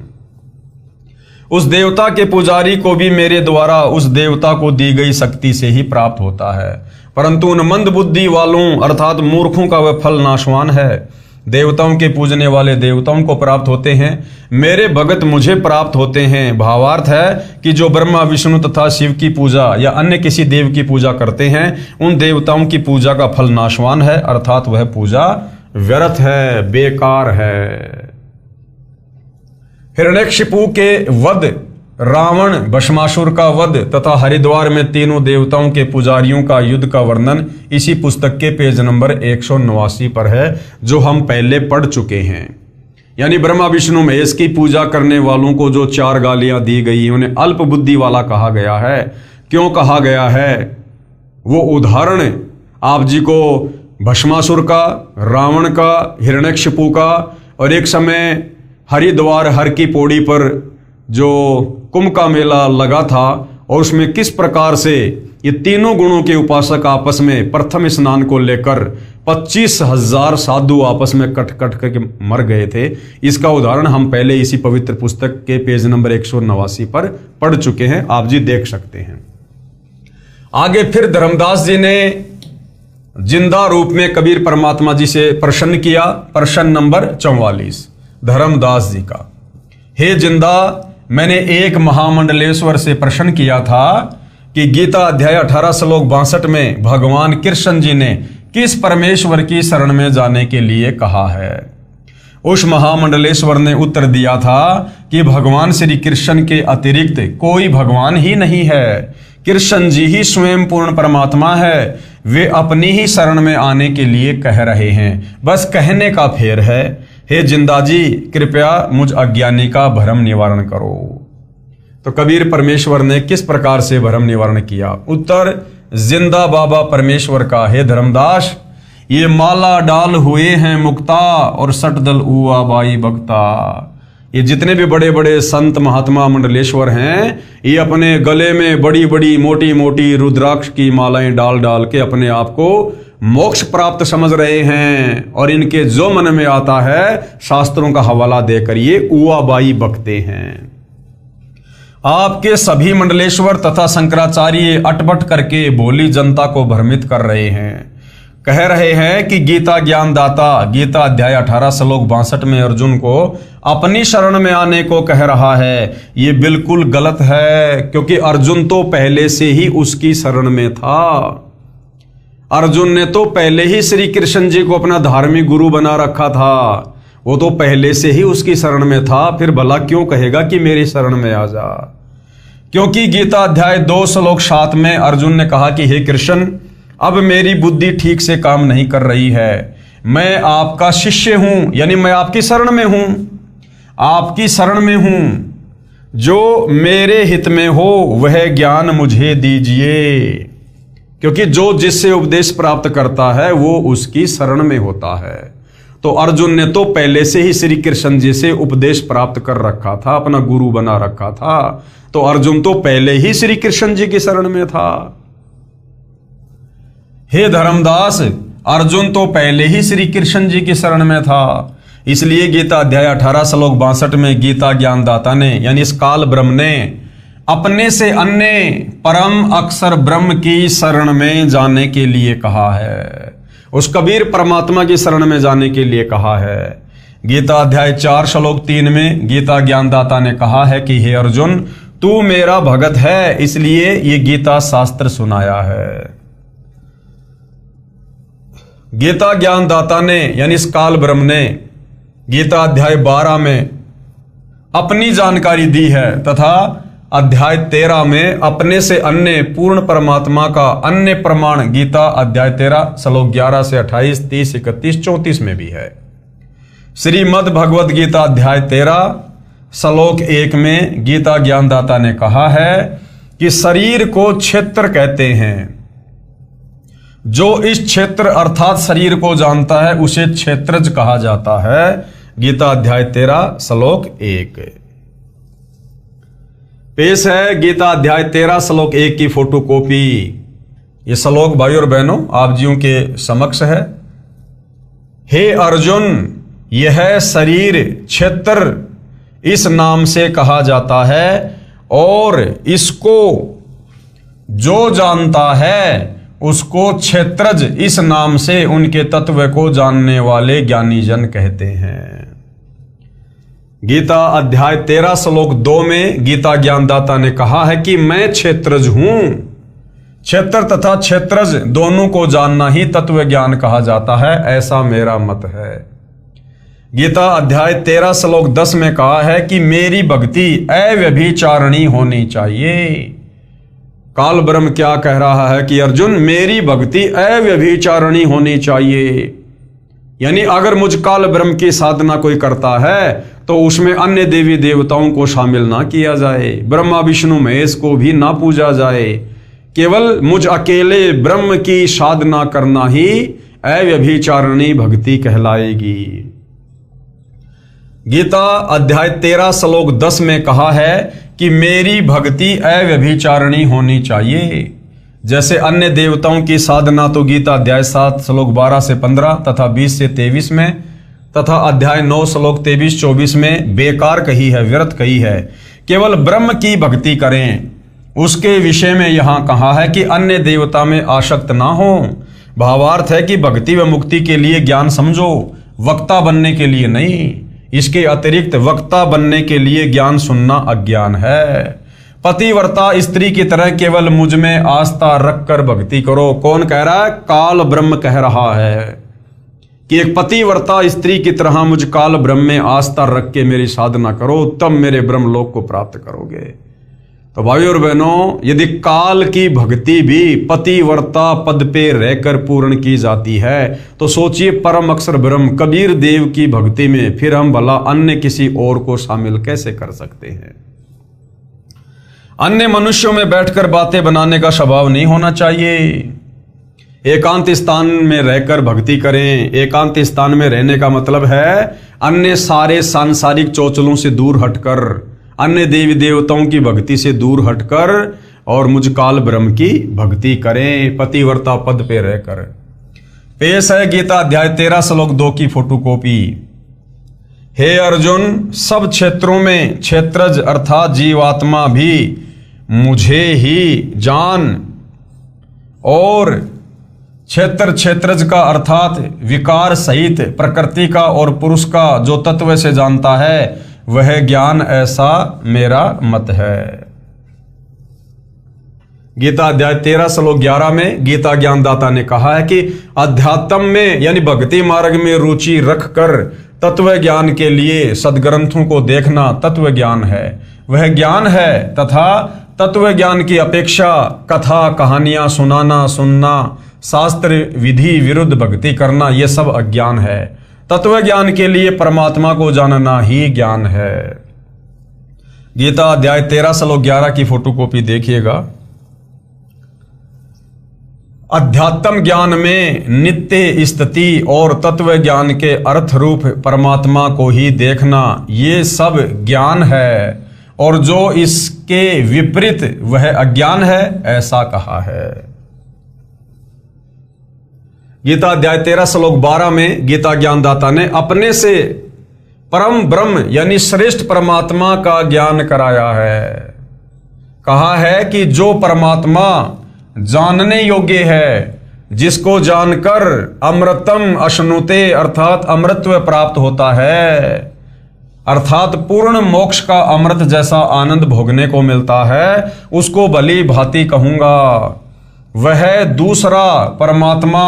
उस देवता के पुजारी को भी मेरे द्वारा उस देवता को दी गई शक्ति से ही प्राप्त होता है। परंतु उन मंद बुद्धि वालों अर्थात मूर्खों का वह फल नाशवान है। देवताओं के पूजने वाले देवताओं को प्राप्त होते हैं, मेरे भगत मुझे प्राप्त होते हैं। भावार्थ है कि जो ब्रह्मा विष्णु तथा शिव की पूजा या अन्य किसी देव की पूजा करते हैं, उन देवताओं की पूजा का फल नाशवान है, अर्थात वह पूजा व्यर्थ है, बेकार है। हिरण्यकशिपु के वध, रावण भस्मासुर का वध तथा हरिद्वार में तीनों देवताओं के पुजारियों का युद्ध का वर्णन इसी पुस्तक के पेज नंबर 189 पर है, जो हम पहले पढ़ चुके हैं। यानी ब्रह्मा विष्णु महेश की पूजा करने वालों को जो 4 गालियां दी गई, उन्हें अल्प बुद्धि वाला कहा गया है। क्यों कहा गया है? वो उदाहरण आप जी को भस्मासुर का, रावण का, हिरण्यकशिपु का, और एक समय हरिद्वार हर की पौड़ी पर जो कुंभ का मेला लगा था, और उसमें किस प्रकार से ये तीनों गुणों के उपासक आपस में प्रथम स्नान को लेकर 25,000 साधु आपस में कट करके मर गए थे, इसका उदाहरण हम पहले इसी पवित्र पुस्तक के पेज नंबर 189 पर पढ़ चुके हैं, आप जी देख सकते हैं। आगे फिर धर्मदास जी ने जिंदा रूप में कबीर परमात्मा जी से प्रश्न किया। प्रश्न नंबर 44 धर्मदास जी का, हे जिंदा, मैंने एक महामंडलेश्वर से प्रश्न किया था कि गीता अध्याय 18 श्लोक 62 में भगवान कृष्ण जी ने किस परमेश्वर की शरण में जाने के लिए कहा है। उस महामंडलेश्वर ने उत्तर दिया था कि भगवान श्री कृष्ण के अतिरिक्त कोई भगवान ही नहीं है। कृष्ण जी ही स्वयं पूर्ण परमात्मा है। वे अपनी ही शरण में आने के लिए कह रहे हैं, बस कहने का फेर है। हे जिंदा जी, कृपया मुझ अज्ञानी का भ्रम निवारण करो। तो कबीर परमेश्वर ने किस प्रकार से भ्रम निवारण किया? उत्तर, जिंदा बाबा परमेश्वर का है धर्मदास, ये माला डाल हुए हैं मुक्ता और सटदल उआ बाई बक्ता। ये जितने भी बड़े बड़े संत महात्मा मंडलेश्वर हैं, ये अपने गले में बड़ी बड़ी मोटी मोटी रुद्राक्ष की मालाएं डाल डाल के अपने आप को मोक्ष प्राप्त समझ रहे हैं, और इनके जो मन में आता है शास्त्रों का हवाला देकर ये उआ बाई बकते हैं। आपके सभी मंडलेश्वर तथा शंकराचार्य अटपट करके भोली जनता को भ्रमित कर रहे हैं। कह रहे हैं कि गीता ज्ञान दाता गीता अध्याय 18 श्लोक 62 में अर्जुन को अपनी शरण में आने को कह रहा है। ये बिल्कुल गलत है, क्योंकि अर्जुन तो पहले से ही उसकी शरण में था। अर्जुन ने तो पहले ही श्री कृष्ण जी को अपना धार्मिक गुरु बना रखा था, वो तो पहले से ही उसकी शरण में था। फिर भला क्यों कहेगा कि मेरी शरण में आ जा? क्योंकि गीता अध्याय 2 श्लोक 7 में अर्जुन ने कहा कि हे कृष्ण, अब मेरी बुद्धि ठीक से काम नहीं कर रही है, मैं आपका शिष्य हूं, यानी मैं आपकी शरण में हूं, आपकी शरण में हूं, जो मेरे हित में हो वह ज्ञान मुझे दीजिए। क्योंकि जो जिससे उपदेश प्राप्त करता है वो उसकी शरण में होता है। तो अर्जुन ने तो पहले से ही श्री कृष्ण जी से उपदेश प्राप्त कर रखा था, अपना गुरु बना रखा था। तो अर्जुन तो पहले ही श्री कृष्ण जी की शरण में था। हे धर्मदास, अर्जुन तो पहले ही श्री कृष्ण जी की शरण में था। इसलिए गीता अध्याय 18 श्लोक 62 में गीता ज्ञानदाता ने, यानी इस काल ब्रह्म ने अपने से अन्य परम अक्षर ब्रह्म की शरण में जाने के लिए कहा है, उस कबीर परमात्मा की शरण में जाने के लिए कहा है। गीता अध्याय 4 श्लोक 3 में गीता ज्ञानदाता ने कहा है कि हे अर्जुन, तू मेरा भगत है, इसलिए ये गीता शास्त्र सुनाया है। गीता ज्ञानदाता ने, यानी इस काल ब्रह्म ने गीता अध्याय 12 में अपनी जानकारी दी है तथा अध्याय 13 में अपने से अन्य पूर्ण परमात्मा का अन्य प्रमाण गीता अध्याय 13 श्लोक 11 से 28, 30, 31, 34 में भी है। श्रीमद् भगवद गीता अध्याय 13 श्लोक 1 में गीता ज्ञानदाता ने कहा है कि शरीर को क्षेत्र कहते हैं। जो इस क्षेत्र अर्थात शरीर को जानता है उसे क्षेत्रज कहा जाता है। गीता अध्याय 13 श्लोक 1 पेश है गीता अध्याय 13 श्लोक 1 की फोटोकॉपी। ये श्लोक भाई और बहनों आप जियों के समक्ष है। हे अर्जुन, यह शरीर क्षेत्र इस नाम से कहा जाता है और इसको जो जानता है उसको क्षेत्रज इस नाम से उनके तत्व को जानने वाले ज्ञानी जन कहते हैं। गीता अध्याय 13 श्लोक 2 में गीता ज्ञानदाता ने कहा है कि मैं क्षेत्रज हूं। क्षेत्र तथा क्षेत्रज दोनों को जानना ही तत्व ज्ञान कहा जाता है, ऐसा मेरा मत है। गीता अध्याय 13 श्लोक 10 में कहा है कि मेरी भक्ति अव्यभिचारिणी होनी चाहिए। काल ब्रह्म क्या कह रहा है कि अर्जुन, मेरी भक्ति अव्यभिचारिणी होनी चाहिए। यानी अगर मुझ काल ब्रह्म की साधना कोई करता है तो उसमें अन्य देवी देवताओं को शामिल ना किया जाए, ब्रह्मा विष्णु महेश को भी ना पूजा जाए, केवल मुझ अकेले ब्रह्म की साधना करना ही अव्यभिचारिणी भक्ति कहलाएगी। गीता अध्याय 13 श्लोक 10 में कहा है कि मेरी भक्ति अव्यभिचारिणी होनी चाहिए। जैसे अन्य देवताओं की साधना तो गीता अध्याय 7 श्लोक 12 से 15 तथा 20 से 23 में तथा अध्याय 9 श्लोक 23-24 में बेकार कही है, व्यर्थ कही है। केवल ब्रह्म की भक्ति करें, उसके विषय में यहां कहा है कि अन्य देवता में आसक्त ना हो। भावार्थ है कि भक्ति व मुक्ति के लिए ज्ञान समझो, वक्ता बनने के लिए नहीं। इसके अतिरिक्त वक्ता बनने के लिए ज्ञान सुनना अज्ञान है। पतिव्रता स्त्री की तरह केवल मुझ में आस्था रखकर भक्ति करो। कौन कह रहा है? काल ब्रह्म कह रहा है कि एक पतिव्रता स्त्री की तरह मुझ काल ब्रह्म में आस्था रख के मेरी साधना करो, तब मेरे ब्रह्मलोक को प्राप्त करोगे। तो भाई और बहनों, यदि काल की भक्ति भी पतिव्रता पद पे रहकर पूर्ण की जाती है तो सोचिए परम अक्षर ब्रह्म कबीर देव की भक्ति में फिर हम भला अन्य किसी और को शामिल कैसे कर सकते हैं। अन्य मनुष्यों में बैठकर बातें बनाने का स्वभाव नहीं होना चाहिए। एकांत स्थान में रहकर भक्ति करें। एकांत स्थान में रहने का मतलब है अन्य सारे सांसारिक चौचलों से दूर हटकर, अन्य देवी देवताओं की भक्ति से दूर हटकर और मुझ काल ब्रह्म की भक्ति करें, पतिव्रता पद पे रहकर। पेश है गीता अध्याय 13 श्लोक 2 की फोटोकॉपी। हे अर्जुन, सब क्षेत्रों में क्षेत्रज अर्थात जीवात्मा भी मुझे ही जान, और क्षेत्रज का अर्थात विकार सहित प्रकृति का और पुरुष का जो तत्व से जानता है वह ज्ञान, ऐसा मेरा मत है। गीता अध्याय 13 श्लोक 11 में गीता ज्ञानदाता ने कहा है कि अध्यात्म में यानी भक्ति मार्ग में रुचि रखकर तत्व ज्ञान के लिए सदग्रंथों को देखना तत्व ज्ञान है, वह ज्ञान है। तथा तत्व ज्ञान की अपेक्षा कथा कहानियां सुनना, शास्त्र विधि विरुद्ध भक्ति करना, यह सब अज्ञान है। तत्व ज्ञान के लिए परमात्मा को जानना ही ज्ञान है। गीता अध्याय 13 श्लोक 11 की फोटोकॉपी देखिएगा। अध्यात्म ज्ञान में नित्य स्थिति और तत्व ज्ञान के अर्थ रूप परमात्मा को ही देखना, ये सब ज्ञान है, और जो इसके विपरीत वह अज्ञान है, ऐसा कहा है। गीता अध्याय 13 श्लोक 12 में गीता ज्ञानदाता ने अपने से परम ब्रह्म यानी श्रेष्ठ परमात्मा का ज्ञान कराया है। कहा है कि जो परमात्मा जानने योग्य है, जिसको जानकर अमृतम अश्नुते अर्थात अमृतत्व प्राप्त होता है, अर्थात पूर्ण मोक्ष का अमृत जैसा आनंद भोगने को मिलता है, उसको भली भांति कहूंगा। वह दूसरा परमात्मा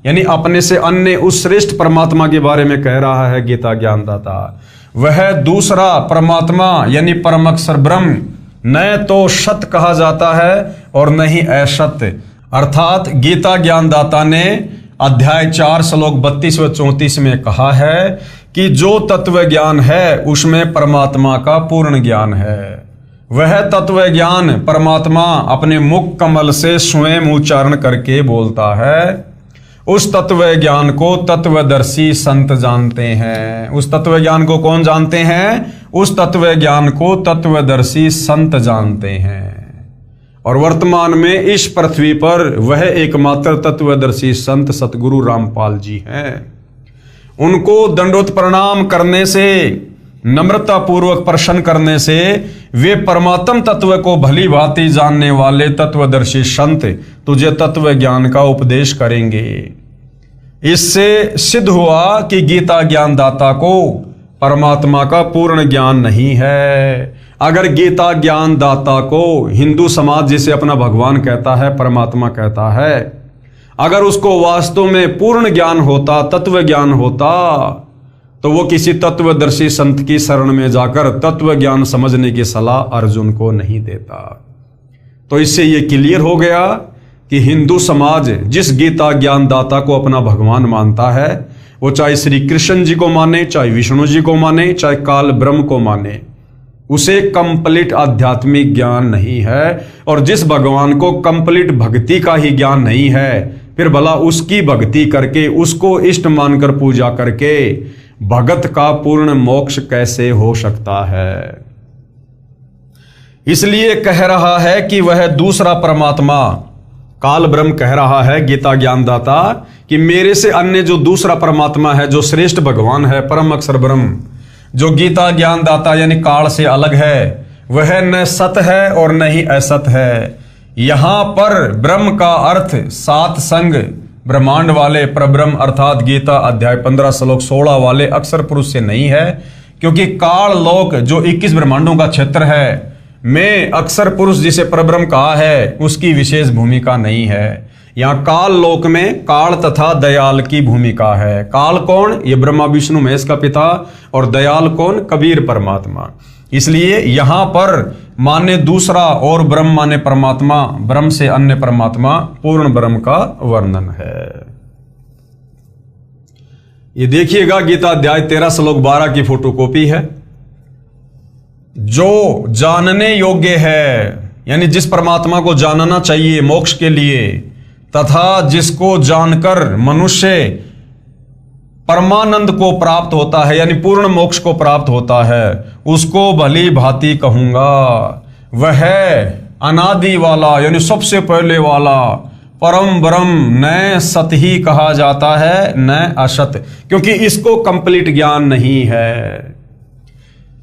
यानी अपने से अन्य उस श्रेष्ठ परमात्मा के बारे में कह रहा है गीता ज्ञानदाता। वह दूसरा परमात्मा यानी परम अक्षर ब्रह्म न तो सत कहा जाता है और न ही असत। अर्थात गीता ज्ञानदाता ने अध्याय 4 श्लोक 32 व 34 में कहा है कि जो तत्व ज्ञान है उसमें परमात्मा का पूर्ण ज्ञान है। वह तत्व ज्ञान परमात्मा अपने मुख कमल से स्वयं उच्चारण करके बोलता है। उस तत्व ज्ञान को तत्वदर्शी संत जानते हैं। उस तत्व ज्ञान को कौन जानते हैं? उस तत्व ज्ञान को तत्वदर्शी संत जानते हैं। और वर्तमान में इस पृथ्वी पर वह एकमात्र तत्वदर्शी संत सतगुरु रामपाल जी हैं। उनको दंडोत प्रणाम करने से, नम्रता पूर्वक प्रश्न करने से वे परमात्म तत्व को भली भांति जानने वाले तत्वदर्शी संत तुझे तत्व ज्ञान का उपदेश करेंगे। इससे सिद्ध हुआ कि गीता ज्ञानदाता को परमात्मा का पूर्ण ज्ञान नहीं है। अगर गीता ज्ञानदाता को हिंदू समाज जिसे अपना भगवान कहता है, परमात्मा कहता है, अगर उसको वास्तव में पूर्ण ज्ञान होता, तत्व ज्ञान होता, तो वो किसी तत्वदर्शी संत की शरण में जाकर तत्व ज्ञान समझने की सलाह अर्जुन को नहीं देता। तो इससे ये क्लियर हो गया कि हिंदू समाज जिस गीता ज्ञानदाता को अपना भगवान मानता है, वो चाहे श्री कृष्ण जी को माने, चाहे विष्णु जी को माने, चाहे काल ब्रह्म को माने, उसे कंप्लीट आध्यात्मिक ज्ञान नहीं है। और जिस भगवान को कंप्लीट भक्ति का ही ज्ञान नहीं है, फिर भला उसकी भक्ति करके, उसको इष्ट मानकर पूजा करके भगत का पूर्ण मोक्ष कैसे हो सकता है? इसलिए कह रहा है कि वह दूसरा परमात्मा, काल ब्रह्म कह रहा है गीता ज्ञानदाता कि मेरे से अन्य जो दूसरा परमात्मा है, जो श्रेष्ठ भगवान है, परम अक्षर ब्रह्म, जो गीता ज्ञानदाता यानी काल से अलग है, वह न सत है और न ही असत है। यहां पर ब्रह्म का अर्थ सात संग ब्रह्मांड वाले परब्रह्म अर्थात गीता अध्याय 15 श्लोक 16 वाले अक्षर पुरुष से नहीं है, क्योंकि काल लोक जो 21 ब्रह्मांडों का क्षेत्र है में अक्षर पुरुष जिसे परब्रह्म कहा है, उसकी विशेष भूमिका नहीं है। यहाँ काल लोक में काल तथा दयाल की भूमिका है। काल कौन? ये ब्रह्मा विष्णु महेश का पिता, और दयाल कौन? कबीर परमात्मा। इसलिए यहां पर माने दूसरा और ब्रह्म माने परमात्मा, ब्रह्म से अन्य परमात्मा, पूर्ण ब्रह्म का वर्णन है। ये देखिएगा गीता अध्याय 13 श्लोक 12 की फोटोकॉपी है। जो जानने योग्य है, यानी जिस परमात्मा को जानना चाहिए मोक्ष के लिए, तथा जिसको जानकर मनुष्य परमानंद को प्राप्त होता है यानी पूर्ण मोक्ष को प्राप्त होता है, उसको भली भांति कहूंगा। वह अनादि वाला यानी सबसे पहले वाला परम ब्रह्म न सत ही कहा जाता है न असत, क्योंकि इसको कंप्लीट ज्ञान नहीं है।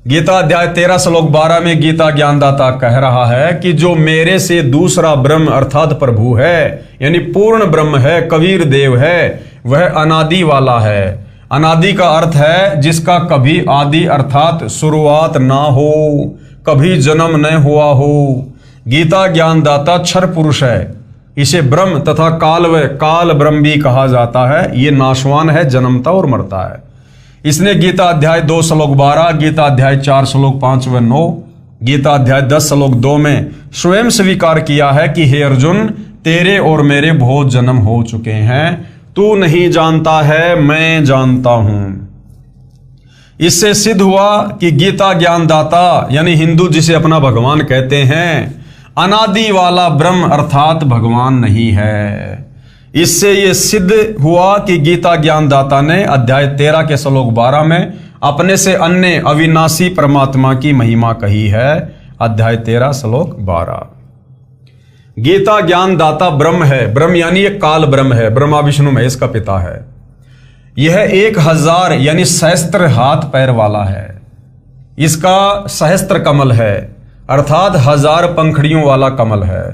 गीता अध्याय 13 श्लोक 12 में गीता ज्ञानदाता कह रहा है कि जो मेरे से दूसरा ब्रह्म अर्थात प्रभु है यानी पूर्ण ब्रह्म है, कबीर देव है, वह अनादि वाला है। अनादि का अर्थ है जिसका कभी आदि अर्थात शुरुआत ना हो, कभी जन्म न हुआ हो। गीता ज्ञानदाता क्षर पुरुष है, इसे ब्रह्म तथा काल ब्रह्म भी कहा जाता है। ये नाशवान है, जन्मता और मरता है। इसने गीता अध्याय 2 श्लोक 12, गीता अध्याय 4 श्लोक 5 व 9, गीता अध्याय 10 श्लोक 2 में स्वयं स्वीकार किया है कि हे अर्जुन, तेरे और मेरे बहुत जन्म हो चुके हैं, तू नहीं जानता है, मैं जानता हूं। इससे सिद्ध हुआ कि गीता ज्ञानदाता यानी हिंदू जिसे अपना भगवान कहते हैं, अनादि वाला ब्रह्म अर्थात भगवान नहीं है। इससे यह सिद्ध हुआ कि गीता ज्ञानदाता ने अध्याय 13 के श्लोक 12 में अपने से अन्य अविनाशी परमात्मा की महिमा कही है। अध्याय 13 श्लोक 12। गीता ज्ञानदाता ब्रह्म है, ब्रह्म यानी एक काल ब्रह्म है, ब्रह्मा विष्णु महेश का पिता है। यह 1000 यानी सहस्त्र हाथ पैर वाला है। इसका सहस्त्र कमल है अर्थात 1000 पंखड़ियों वाला कमल है।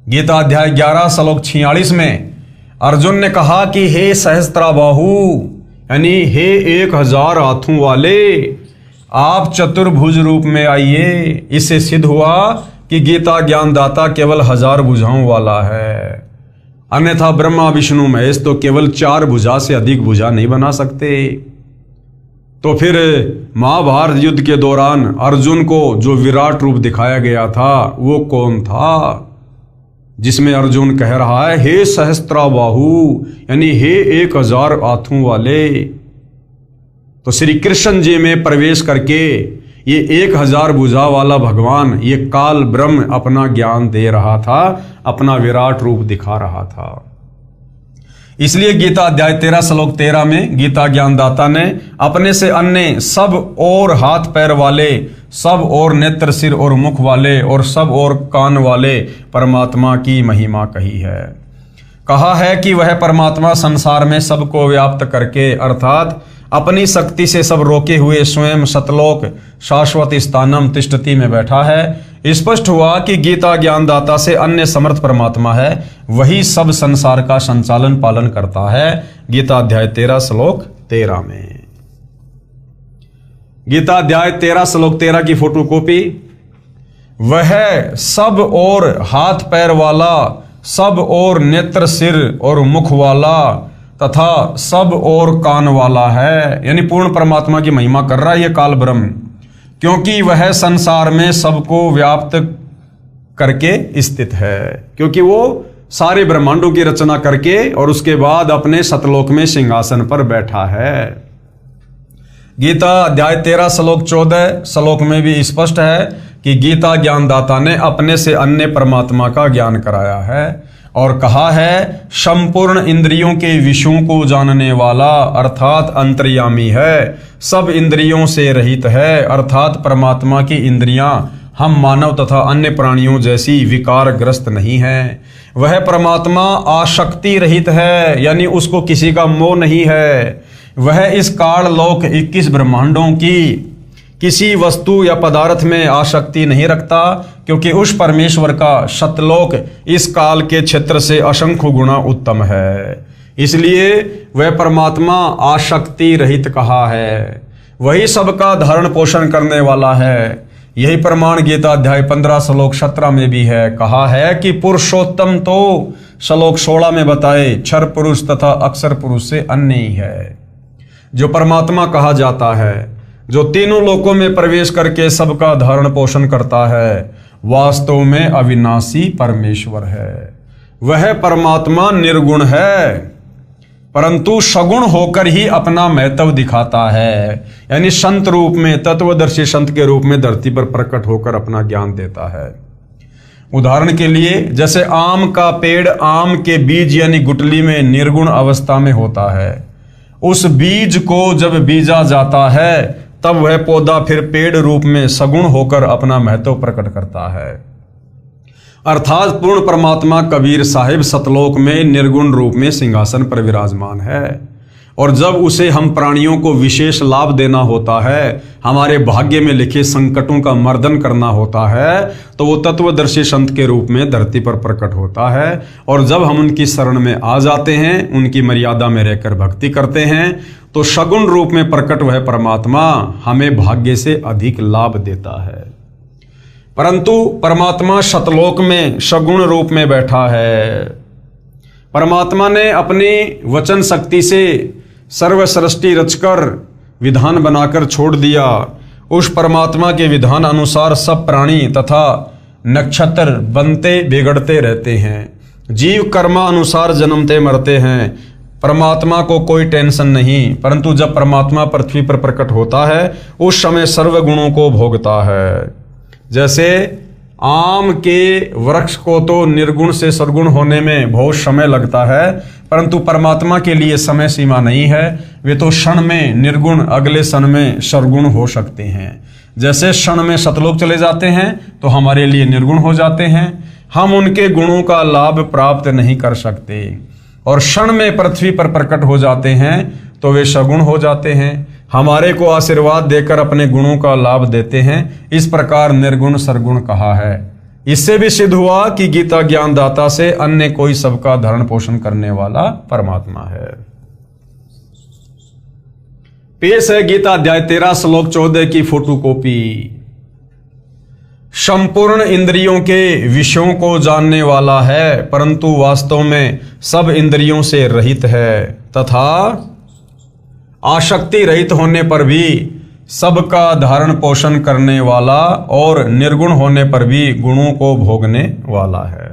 गीता अध्याय 11 श्लोक 46 में अर्जुन ने कहा कि हे सहस्त्राबाहु यानी हे 1000 हाथों वाले, आप चतुर्भुज रूप में आइए। इससे सिद्ध हुआ कि गीता ज्ञानदाता केवल 1000 भुजाओं वाला है, अन्यथा ब्रह्मा विष्णु महेश तो केवल 4 भुजा से अधिक भुजा नहीं बना सकते। तो फिर महाभारत युद्ध के दौरान अर्जुन को जो विराट रूप दिखाया गया था वो कौन था, जिसमें अर्जुन कह रहा है हे सहस्त्राबाहु यानी हे 1000 हाथों वाले। तो श्री कृष्ण जी में प्रवेश करके ये 1000 भुजा वाला भगवान, ये काल ब्रह्म अपना ज्ञान दे रहा था, अपना विराट रूप दिखा रहा था। इसलिए गीता अध्याय 13 श्लोक 13 में गीता ज्ञानदाता ने अपने से अन्य सब और हाथ पैर वाले, सब और नेत्र सिर और मुख वाले और सब और कान वाले परमात्मा की महिमा कही है। कहा है कि वह परमात्मा संसार में सबको व्याप्त करके अर्थात अपनी शक्ति से सब रोके हुए स्वयं सतलोक शाश्वत स्थानम तिष्ठति में बैठा है। स्पष्ट हुआ कि गीता ज्ञानदाता से अन्य समर्थ परमात्मा है, वही सब संसार का संचालन पालन करता है। गीता अध्याय 13 श्लोक 13 में गीता अध्याय 13 श्लोक 13 की फोटोकॉपी। वह सब और हाथ पैर वाला, सब और नेत्र सिर और मुख वाला तथा सब और कान वाला है, यानी पूर्ण परमात्मा की महिमा कर रहा है ये काल ब्रह्म, क्योंकि वह संसार में सबको व्याप्त करके स्थित है, क्योंकि वो सारे ब्रह्मांडों की रचना करके और उसके बाद अपने सतलोक में सिंहासन पर बैठा है। गीता अध्याय 13 श्लोक 14 श्लोक में भी स्पष्ट है कि गीता ज्ञानदाता ने अपने से अन्य परमात्मा का ज्ञान कराया है और कहा है संपूर्ण इंद्रियों के विषयों को जानने वाला अर्थात अंतर्यामी है, सब इंद्रियों से रहित है अर्थात परमात्मा की इंद्रियां हम मानव तथा अन्य प्राणियों जैसी विकारग्रस्त नहीं है। वह परमात्मा आसक्ति रहित है, यानी उसको किसी का मोह नहीं है। वह इस काल लोक 21 ब्रह्मांडों की किसी वस्तु या पदार्थ में आसक्ति नहीं रखता, क्योंकि उस परमेश्वर का सतलोक इस काल के क्षेत्र से असंख्य गुना उत्तम है, इसलिए वह परमात्मा आसक्ति रहित कहा है। वही सबका धारण पोषण करने वाला है। यही प्रमाण गीता अध्याय 15 श्लोक 17 में भी है। कहा है कि पुरुषोत्तम तो श्लोक 16 में बताए क्षर पुरुष तथा अक्षर पुरुष से अन्य ही है। जो परमात्मा कहा जाता है, जो तीनों लोकों में प्रवेश करके सबका धारण पोषण करता है, वास्तव में अविनाशी परमेश्वर है। वह परमात्मा निर्गुण है, परंतु सगुण होकर ही अपना महत्व दिखाता है, यानी संत रूप में, तत्वदर्शी संत के रूप में धरती पर प्रकट होकर अपना ज्ञान देता है। उदाहरण के लिए जैसे आम का पेड़ आम के बीज यानी गुठली में निर्गुण अवस्था में होता है, उस बीज को जब बीजा जाता है तब वह पौधा फिर पेड़ रूप में सगुण होकर अपना महत्व प्रकट करता है। अर्थात पूर्ण परमात्मा कबीर साहिब सतलोक में निर्गुण रूप में सिंहासन पर विराजमान है, और जब उसे हम प्राणियों को विशेष लाभ देना होता है, हमारे भाग्य में लिखे संकटों का मर्दन करना होता है, तो वो तत्वदर्शी संत के रूप में धरती पर प्रकट होता है। और जब हम उनकी शरण में आ जाते हैं, उनकी मर्यादा में रहकर भक्ति करते हैं, तो सगुण रूप में प्रकट वह परमात्मा हमें भाग्य से अधिक लाभ देता है। परंतु परमात्मा शतलोक में सगुण रूप में बैठा है। परमात्मा ने अपनी वचन शक्ति से सर्व सृष्टि रचकर विधान बनाकर छोड़ दिया। उस परमात्मा के विधान अनुसार सब प्राणी तथा नक्षत्र बनते बिगड़ते रहते हैं, जीव कर्मा अनुसार जन्मते मरते हैं। परमात्मा को कोई टेंशन नहीं, परंतु जब परमात्मा पृथ्वी पर प्रकट होता है उस समय सर्व गुणों को भोगता है। जैसे आम के वृक्ष को तो निर्गुण से सद्गुण होने में बहुत समय लगता है, परंतु परमात्मा के लिए समय सीमा नहीं है। वे तो क्षण में निर्गुण, अगले क्षण में सद्गुण हो सकते हैं। जैसे क्षण में सतलोक चले जाते हैं तो हमारे लिए निर्गुण हो जाते हैं, हम उनके गुणों का लाभ प्राप्त नहीं कर सकते, और क्षण में पृथ्वी पर प्रकट हो जाते हैं तो वे सगुण हो जाते हैं, हमारे को आशीर्वाद देकर अपने गुणों का लाभ देते हैं। इस प्रकार निर्गुण सरगुण कहा है। इससे भी सिद्ध हुआ कि गीता ज्ञानदाता से अन्य कोई सबका धारण पोषण करने वाला परमात्मा है। पेश है गीता अध्याय 13 श्लोक 14 की फोटोकॉपी। संपूर्ण इंद्रियों के विषयों को जानने वाला है, परंतु वास्तव में सब इंद्रियों से रहित है, तथा आसक्ति रहित होने पर भी सबका धारण पोषण करने वाला और निर्गुण होने पर भी गुणों को भोगने वाला है।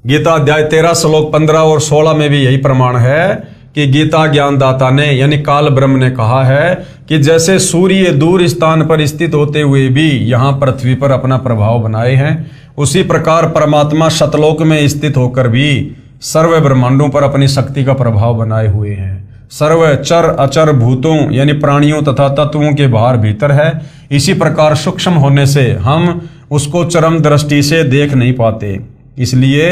गीता अध्याय 13 श्लोक 15 और 16 में भी यही प्रमाण है कि गीता ज्ञानदाता ने यानी काल ब्रह्म ने कहा है कि जैसे सूर्य दूर स्थान पर स्थित होते हुए भी यहाँ पृथ्वी पर अपना प्रभाव बनाए हैं, उसी प्रकार परमात्मा शतलोक में स्थित होकर भी सर्व ब्रह्मांडों पर अपनी शक्ति का प्रभाव बनाए हुए हैं। सर्व चर अचर भूतों यानी प्राणियों तथा तत्वों के बाहर भीतर है। इसी प्रकार सूक्ष्म होने से हम उसको चरम दृष्टि से देख नहीं पाते, इसलिए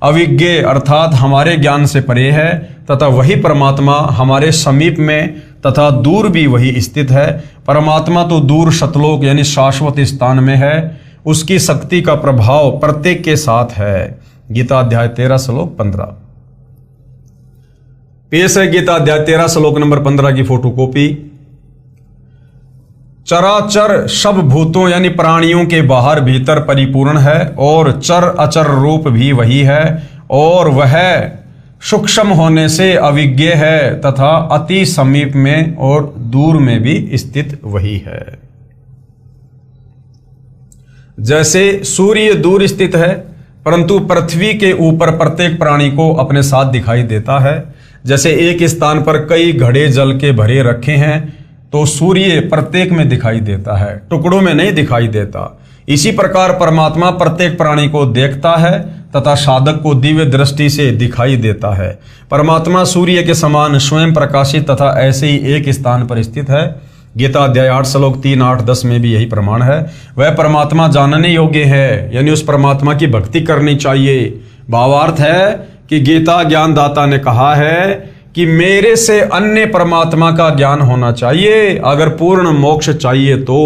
अविज्ञ अर्थात हमारे ज्ञान से परे है, तथा वही परमात्मा हमारे समीप में तथा दूर भी वही स्थित है। परमात्मा तो दूर शतलोक यानी शाश्वत स्थान में है, उसकी शक्ति का प्रभाव प्रत्येक के साथ है। गीता अध्याय 13 श्लोक 15। पेश है गीता अध्याय 13 श्लोक नंबर 15 की फोटोकॉपी। चराचर सब भूतों यानी प्राणियों के बाहर भीतर परिपूर्ण है, और चर अचर रूप भी वही है, और वह सूक्ष्म होने से अविज्ञ है तथा अति समीप में और दूर में भी स्थित वही है। जैसे सूर्य दूर स्थित है, परंतु पृथ्वी के ऊपर प्रत्येक प्राणी को अपने साथ दिखाई देता है। जैसे एक स्थान पर कई घड़े जल के भरे रखे हैं तो सूर्य प्रत्येक में दिखाई देता है, टुकड़ों में नहीं दिखाई देता। इसी प्रकार परमात्मा प्रत्येक प्राणी को देखता है तथा साधक को दिव्य दृष्टि से दिखाई देता है। परमात्मा सूर्य के समान स्वयं प्रकाशित तथा ऐसे ही एक स्थान पर स्थित है। गीता अध्याय 8 श्लोक 3, 8, 10 में भी यही प्रमाण है। वह परमात्मा जानने योग्य है, यानी उस परमात्मा की भक्ति करनी चाहिए। भावार्थ है कि गीता ज्ञानदाता ने कहा है कि मेरे से अन्य परमात्मा का ज्ञान होना चाहिए। अगर पूर्ण मोक्ष चाहिए तो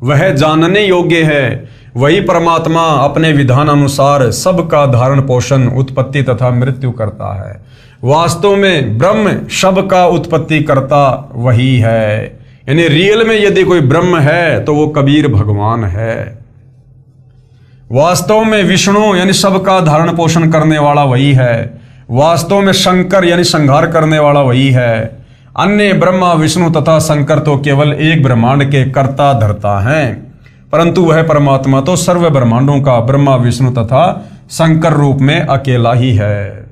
वह जानने योग्य है। वही परमात्मा अपने विधान अनुसार सबका धारण पोषण उत्पत्ति तथा मृत्यु करता है। वास्तव में ब्रह्म सबका उत्पत्ति करता वही है, यानी रियल में यदि कोई ब्रह्म है तो वो कबीर भगवान है। वास्तव में विष्णु यानी सबका धारण पोषण करने वाला वही है। वास्तव में शंकर यानी संहार करने वाला वही है। अन्य ब्रह्मा विष्णु तथा शंकर तो केवल एक ब्रह्मांड के कर्ता धर्ता हैं, परंतु वह परमात्मा तो सर्व ब्रह्मांडों का ब्रह्मा विष्णु तथा शंकर रूप में अकेला ही है।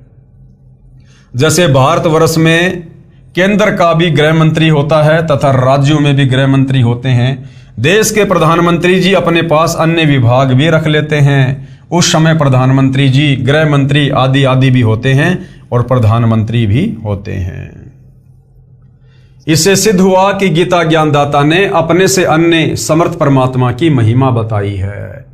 जैसे भारतवर्ष में केंद्र का भी गृह मंत्री होता है तथा राज्यों में भी गृह मंत्री होते हैं। देश के प्रधानमंत्री जी अपने पास अन्य विभाग भी रख लेते हैं। उस समय प्रधानमंत्री जी गृह मंत्री आदि आदि भी होते हैं और प्रधानमंत्री भी होते हैं। इससे सिद्ध हुआ कि गीता ज्ञानदाता ने अपने से अन्य समर्थ परमात्मा की महिमा बताई है।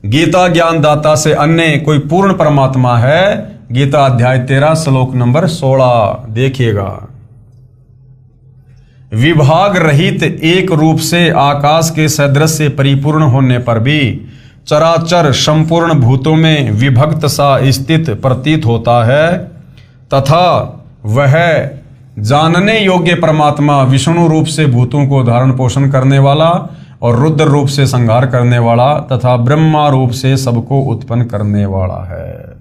गीता ज्ञानदाता से अन्य कोई पूर्ण परमात्मा है। गीता अध्याय 13 श्लोक नंबर 16 देखिएगा। विभाग रहित एक रूप से आकाश के सदृश से परिपूर्ण होने पर भी चराचर संपूर्ण भूतों में विभक्त सा स्थित प्रतीत होता है, तथा वह जानने योग्य परमात्मा विष्णु रूप से भूतों को धारण पोषण करने वाला और रुद्र रूप से संहार करने वाला तथा ब्रह्मा रूप से सबको उत्पन्न करने वाला है।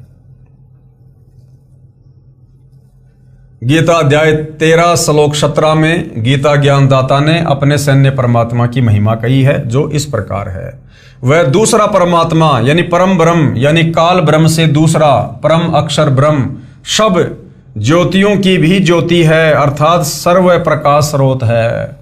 गीता अध्याय 13 श्लोक 17 में गीता ज्ञानदाता ने अपने सैन्य परमात्मा की महिमा कही है, जो इस प्रकार है। वह दूसरा परमात्मा यानी परम ब्रह्म यानी काल ब्रह्म से दूसरा परम अक्षर ब्रह्म सब ज्योतियों की भी ज्योति है, अर्थात सर्व प्रकाश स्रोत है।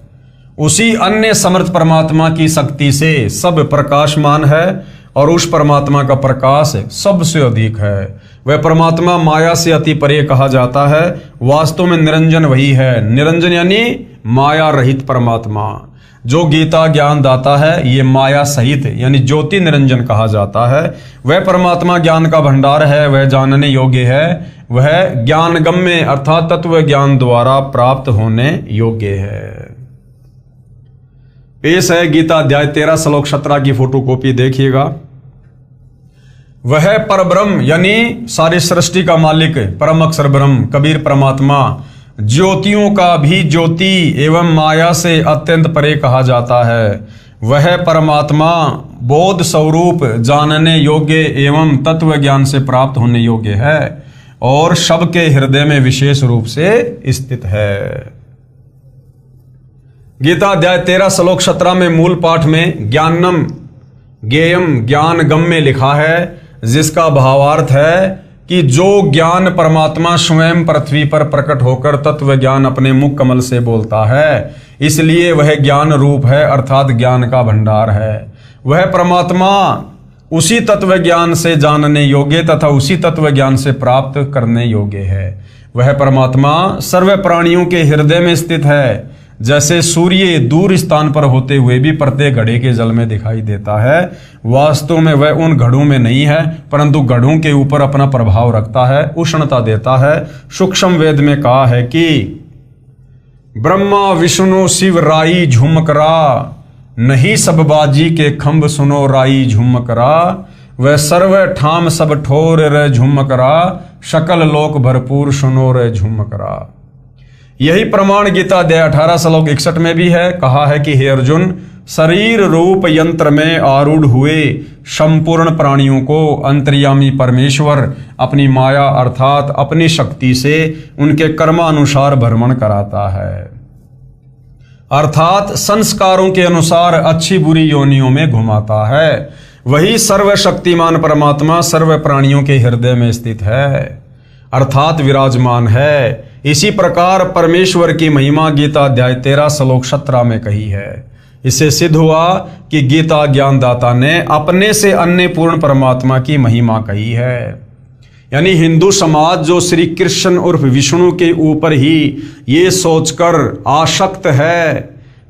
उसी अन्य समर्थ परमात्मा की शक्ति से सब प्रकाशमान है और उस परमात्मा का प्रकाश सबसे अधिक है। वह परमात्मा माया से अति परे कहा जाता है। वास्तव में निरंजन वही है। निरंजन यानी माया रहित परमात्मा। जो गीता ज्ञान दाता है ये माया सहित यानी ज्योति निरंजन कहा जाता है। वह परमात्मा ज्ञान का भंडार है, वह जानने योग्य है, वह ज्ञानगम्य अर्थात तत्व ज्ञान द्वारा प्राप्त होने योग्य है। पेश है गीता अध्याय 13 श्लोक 17 की फोटोकॉपी देखिएगा। वह परब्रह्म यानी सारी सृष्टि का मालिक परम अक्षर ब्रह्म कबीर परमात्मा ज्योतियों का भी ज्योति एवं माया से अत्यंत परे कहा जाता है। वह परमात्मा बोध स्वरूप जानने योग्य एवं तत्व ज्ञान से प्राप्त होने योग्य है और सबके हृदय में विशेष रूप से स्थित है। गीता अध्याय 13 श्लोक 17 में मूल पाठ में ज्ञानम ज्ञेयम ज्ञान गम्य लिखा है, जिसका भावार्थ है कि जो ज्ञान परमात्मा स्वयं पृथ्वी पर प्रकट होकर तत्व ज्ञान अपने मुख कमल से बोलता है, इसलिए वह ज्ञान रूप है अर्थात ज्ञान का भंडार है। वह परमात्मा उसी तत्व ज्ञान से जानने योग्य तथा उसी तत्व ज्ञान से प्राप्त करने योग्य है। वह परमात्मा सर्व प्राणियों के हृदय में स्थित है। जैसे सूर्य दूर स्थान पर होते हुए भी प्रत्येक घड़े के जल में दिखाई देता है, वास्तव में वह उन घड़ों में नहीं है परंतु घड़ों के ऊपर अपना प्रभाव रखता है, उष्णता देता है। सूक्ष्म वेद में कहा है कि ब्रह्मा विष्णु शिव राई झुमकरा, नहीं सब बाजी के खंभ सुनो राई झुमकरा, वह सर्व ठाम सब ठोर रे झुमकरा, सकल लोक भरपूर सुनो रे झुमकरा। यही प्रमाण गीता अध्याय 18 श्लोक 61 में भी है। कहा है कि हे अर्जुन, शरीर रूप यंत्र में आरूढ़ हुए संपूर्ण प्राणियों को अंतर्यामी परमेश्वर अपनी माया अर्थात अपनी शक्ति से उनके कर्मानुसार भ्रमण कराता है, अर्थात संस्कारों के अनुसार अच्छी बुरी योनियों में घुमाता है। वही सर्वशक्तिमान परमात्मा सर्व प्राणियों के हृदय में स्थित है अर्थात विराजमान है। इसी प्रकार परमेश्वर की महिमा गीता अध्याय 13 श्लोक 17 में कही है। इससे सिद्ध हुआ कि गीता ज्ञानदाता ने अपने से अन्य पूर्ण परमात्मा की महिमा कही है। यानी हिंदू समाज जो श्री कृष्ण उर्फ विष्णु के ऊपर ही ये सोचकर आसक्त है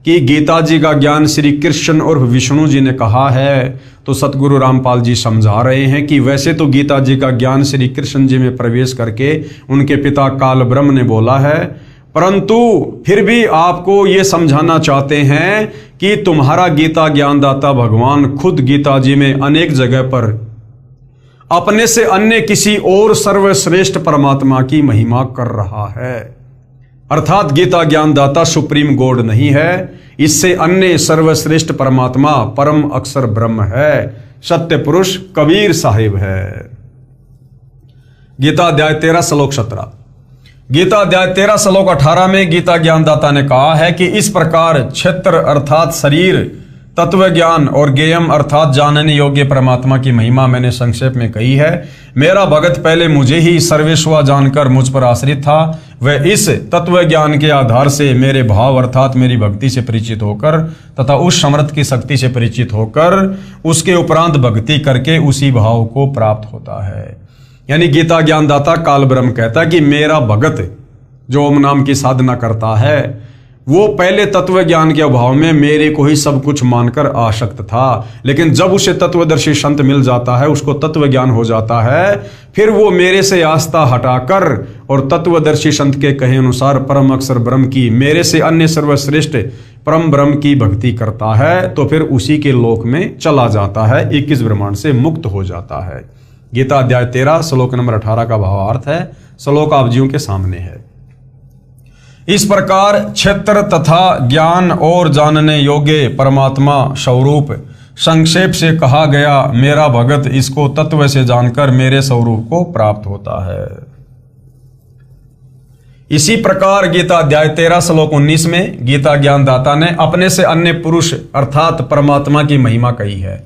कि गीता जी का ज्ञान श्री कृष्ण उर्फ विष्णु जी ने कहा है, तो सतगुरु रामपाल जी समझा रहे हैं कि वैसे तो गीता जी का ज्ञान श्री कृष्ण जी में प्रवेश करके उनके पिता काल ब्रह्म ने बोला है, परंतु फिर भी आपको ये समझाना चाहते हैं कि तुम्हारा गीता ज्ञानदाता भगवान खुद गीता जी में अनेक जगह पर अपने से अन्य किसी और सर्वश्रेष्ठ परमात्मा की महिमा कर रहा है, अर्थात गीता ज्ञानदाता सुप्रीम गॉड नहीं है, इससे अन्य सर्वश्रेष्ठ परमात्मा परम अक्षर ब्रह्म है, सत्य पुरुष कबीर साहिब है। गीता अध्याय 13 श्लोक 17। गीता अध्याय 13 श्लोक 18 में गीता ज्ञानदाता ने कहा है कि इस प्रकार क्षेत्र अर्थात शरीर तत्व ज्ञान और ज्ञेयम अर्थात जानने योग्य परमात्मा की महिमा मैंने संक्षेप में कही है। मेरा भगत पहले मुझे ही सर्वेश्वर जानकर मुझ पर आश्रित था, वह इस तत्व ज्ञान के आधार से मेरे भाव अर्थात मेरी भक्ति से परिचित होकर तथा उस समर्थ की शक्ति से परिचित होकर उसके उपरांत भक्ति करके उसी भाव को प्राप्त होता है। यानी गीता ज्ञानदाता काल ब्रह्म कहता है कि मेरा भगत जो ओम नाम की साधना करता है वो पहले तत्व ज्ञान के अभाव में मेरे को ही सब कुछ मानकर आसक्त था, लेकिन जब उसे तत्वदर्शी संत मिल जाता है, उसको तत्व ज्ञान हो जाता है, फिर वो मेरे से आस्था हटाकर और तत्वदर्शी संत के कहे अनुसार परम अक्षर ब्रह्म की, मेरे से अन्य सर्वश्रेष्ठ परम ब्रह्म की भक्ति करता है, तो फिर उसी के लोक में चला जाता है, 21 ब्रह्मांड से मुक्त हो जाता है। गीता अध्याय 13 श्लोक नंबर 18 का भावार्थ है। श्लोक आप जीवों के सामने है। इस प्रकार क्षेत्र तथा ज्ञान और जानने योग्य परमात्मा स्वरूप संक्षेप से कहा गया। मेरा भगत इसको तत्व से जानकर मेरे स्वरूप को प्राप्त होता है। इसी प्रकार गीता अध्याय 13 श्लोक 19 में गीता ज्ञानदाता ने अपने से अन्य पुरुष अर्थात परमात्मा की महिमा कही है।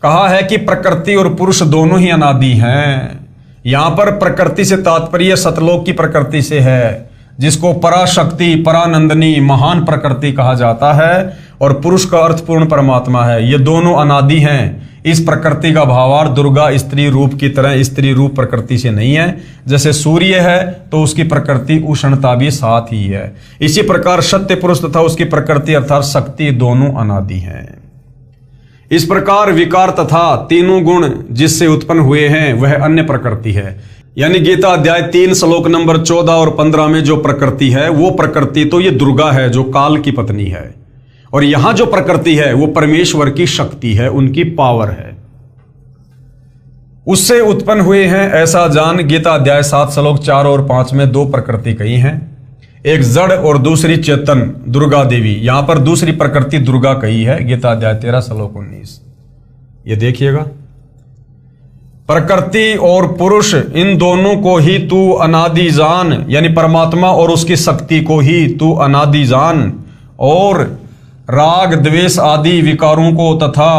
कहा है कि प्रकृति और पुरुष दोनों ही अनादि हैं। यहां पर प्रकृति से तात्पर्य सतलोक की प्रकृति से है, जिसको पराशक्ति परानंदनी महान प्रकृति कहा जाता है, और पुरुष का अर्थ पूर्ण परमात्मा है। ये दोनों अनादि हैं। इस प्रकृति का भावार्थ दुर्गा स्त्री रूप की तरह स्त्री रूप प्रकृति से नहीं है। जैसे सूर्य है तो उसकी प्रकृति उष्णता भी साथ ही है। इसी प्रकार सत्य पुरुष तथा उसकी प्रकृति अर्थात शक्ति दोनों अनादि हैं। इस प्रकार विकार तथा तीनों गुण जिससे उत्पन्न हुए हैं वह अन्य प्रकृति है। यानी गीता अध्याय 3 श्लोक नंबर 14 और 15 में जो प्रकृति है वो प्रकृति तो ये दुर्गा है जो काल की पत्नी है, और यहां जो प्रकृति है वो परमेश्वर की शक्ति है, उनकी पावर है, उससे उत्पन्न हुए हैं ऐसा जान। गीता अध्याय 7 श्लोक 4 और 5 में दो प्रकृति कही हैं, एक जड़ और दूसरी चेतन दुर्गा देवी। यहां पर दूसरी प्रकृति दुर्गा कही है, गीता अध्याय 13 श्लोक 19। ये देखिएगा, प्रकृति और पुरुष इन दोनों को ही तू अनादि जान, यानी परमात्मा और उसकी शक्ति को ही तू अनादि जान, और राग द्वेष आदि विकारों को तथा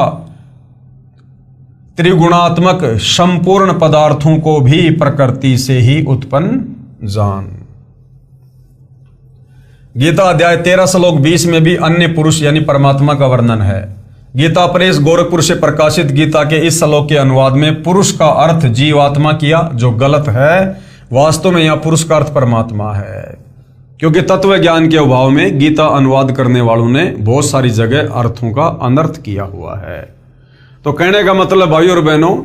त्रिगुणात्मक संपूर्ण पदार्थों को भी प्रकृति से ही उत्पन्न जान। गीता अध्याय 13 श्लोक 20 में भी अन्य पुरुष यानी परमात्मा का वर्णन है। गीता प्रेस गोरखपुर से प्रकाशित गीता के इस श्लोक के अनुवाद में पुरुष का अर्थ जीवात्मा किया, जो गलत है। वास्तव में यहां पुरुष का अर्थ परमात्मा है, क्योंकि तत्व ज्ञान के अभाव में गीता अनुवाद करने वालों ने बहुत सारी जगह अर्थों का अनर्थ किया हुआ है। तो कहने का मतलब भाई और बहनों,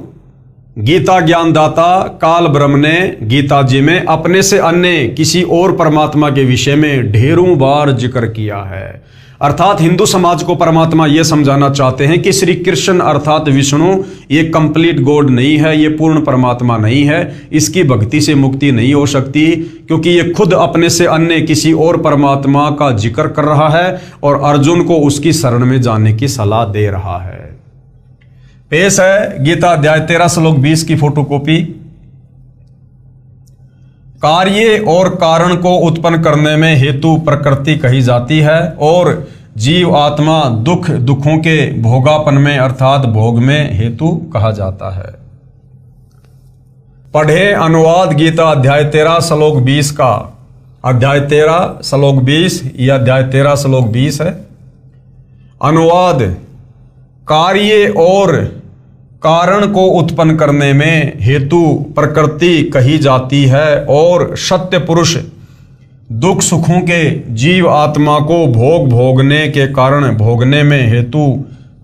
गीता ज्ञानदाता काल ब्रह्म ने गीता जी में अपने से अन्य किसी और परमात्मा के विषय में ढेरों बार जिक्र किया है। अर्थात हिंदू समाज को परमात्मा यह समझाना चाहते हैं कि श्री कृष्ण अर्थात विष्णु ये कंप्लीट गॉड नहीं है, ये पूर्ण परमात्मा नहीं है, इसकी भक्ति से मुक्ति नहीं हो सकती, क्योंकि ये खुद अपने से अन्य किसी और परमात्मा का जिक्र कर रहा है और अर्जुन को उसकी शरण में जाने की सलाह दे रहा है। पेश है गीता अध्याय 13 श्लोक 20 की फोटोकॉपी। कार्य और कारण को उत्पन्न करने में हेतु प्रकृति कही जाती है, और जीव आत्मा दुखों के भोगापन में अर्थात भोग में हेतु कहा जाता है। पढ़े अनुवाद गीता अध्याय 13 श्लोक 20 का। अध्याय 13 श्लोक 20 यह अध्याय 13 श्लोक 20 है। अनुवाद, कार्य और कारण को उत्पन्न करने में हेतु प्रकृति कही जाती है, और सत्य पुरुष दुख सुखों के जीव आत्मा को भोगने के कारण भोगने में हेतु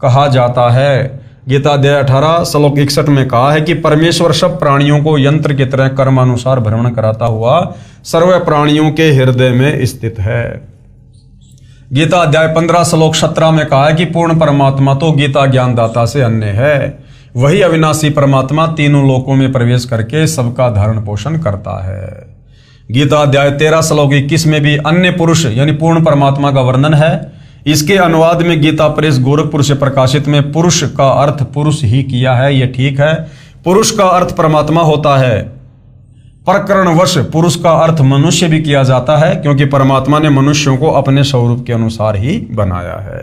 कहा जाता है। गीता अध्याय 18 श्लोक 61 में कहा है कि परमेश्वर सब प्राणियों को यंत्र की तरह कर्मानुसार भ्रमण कराता हुआ सर्व प्राणियों के हृदय में स्थित है। गीता अध्याय 15 श्लोक 17 में कहा है कि पूर्ण परमात्मा तो गीता ज्ञानदाता से अन्य है, वही अविनाशी परमात्मा तीनों लोकों में प्रवेश करके सबका धारण पोषण करता है। गीता अध्याय 13 श्लोक 21 में भी अन्य पुरुष यानी पूर्ण परमात्मा का वर्णन है। इसके अनुवाद में गीता प्रेस गोरखपुर से प्रकाशित में पुरुष का अर्थ पुरुष ही किया है, यह ठीक है। पुरुष का अर्थ परमात्मा होता है। प्रकरणवश पुरुष का अर्थ मनुष्य भी किया जाता है, क्योंकि परमात्मा ने मनुष्यों को अपने स्वरूप के अनुसार ही बनाया है।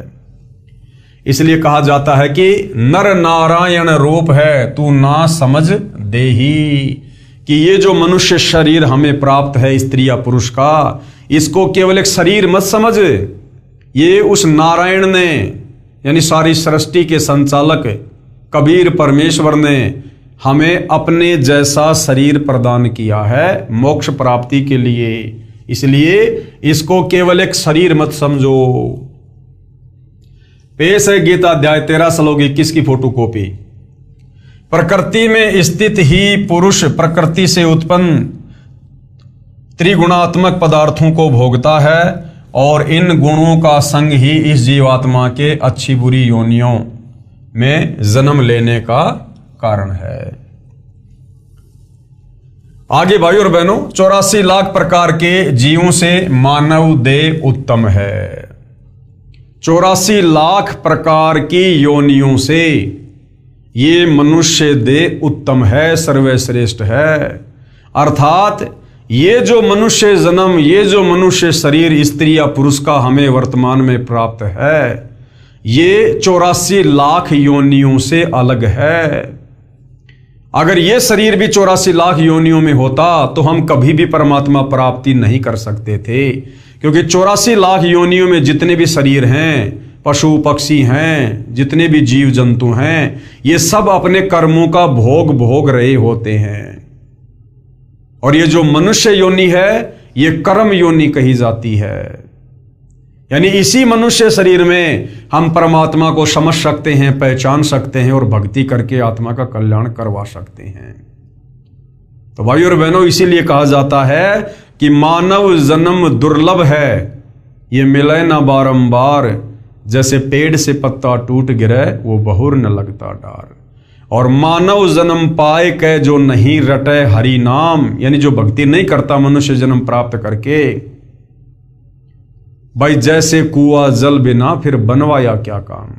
इसलिए कहा जाता है कि नर नारायण रूप है तू ना समझ देही, कि ये जो मनुष्य शरीर हमें प्राप्त है स्त्री या पुरुष का, इसको केवल एक शरीर मत समझ, ये उस नारायण ने यानी सारी सृष्टि के संचालक कबीर परमेश्वर ने हमें अपने जैसा शरीर प्रदान किया है मोक्ष प्राप्ति के लिए, इसलिए इसको केवल एक शरीर मत समझो। पेश है गीता अध्याय 13 श्लोक 21 की फोटोकॉपी। प्रकृति में स्थित ही पुरुष प्रकृति से उत्पन्न त्रिगुणात्मक पदार्थों को भोगता है और इन गुणों का संग ही इस जीवात्मा के अच्छी बुरी योनियों में जन्म लेने का कारण है। आगे भाई और बहनों, 84 लाख प्रकार के जीवों से मानव देह उत्तम है। 84 लाख प्रकार की योनियों से ये मनुष्य देह उत्तम है, सर्वश्रेष्ठ है। अर्थात ये जो मनुष्य जन्म, ये जो मनुष्य शरीर स्त्री या पुरुष का हमें वर्तमान में प्राप्त है, ये 84 लाख योनियों से अलग है। अगर ये शरीर भी 84 लाख योनियों में होता तो हम कभी भी परमात्मा प्राप्ति नहीं कर सकते थे, क्योंकि 84 लाख योनियों में जितने भी शरीर हैं, पशु पक्षी हैं, जितने भी जीव जंतु हैं, ये सब अपने कर्मों का भोग रहे होते हैं। और ये जो मनुष्य योनि है ये कर्म योनि कही जाती है, यानी इसी मनुष्य शरीर में हम परमात्मा को समझ सकते हैं, पहचान सकते हैं और भक्ति करके आत्मा का कल्याण करवा सकते हैं। तो भाई और बहनों, इसीलिए कहा जाता है कि मानव जन्म दुर्लभ है, ये मिले ना बारंबार, जैसे पेड़ से पत्ता टूट गिरे वो बहुर न लगता डार। और मानव जन्म पाए के जो नहीं रटे हरि नाम, यानी जो भक्ति नहीं करता मनुष्य जन्म प्राप्त करके, भाई जैसे कुआं जल बिना फिर बनवाया क्या काम।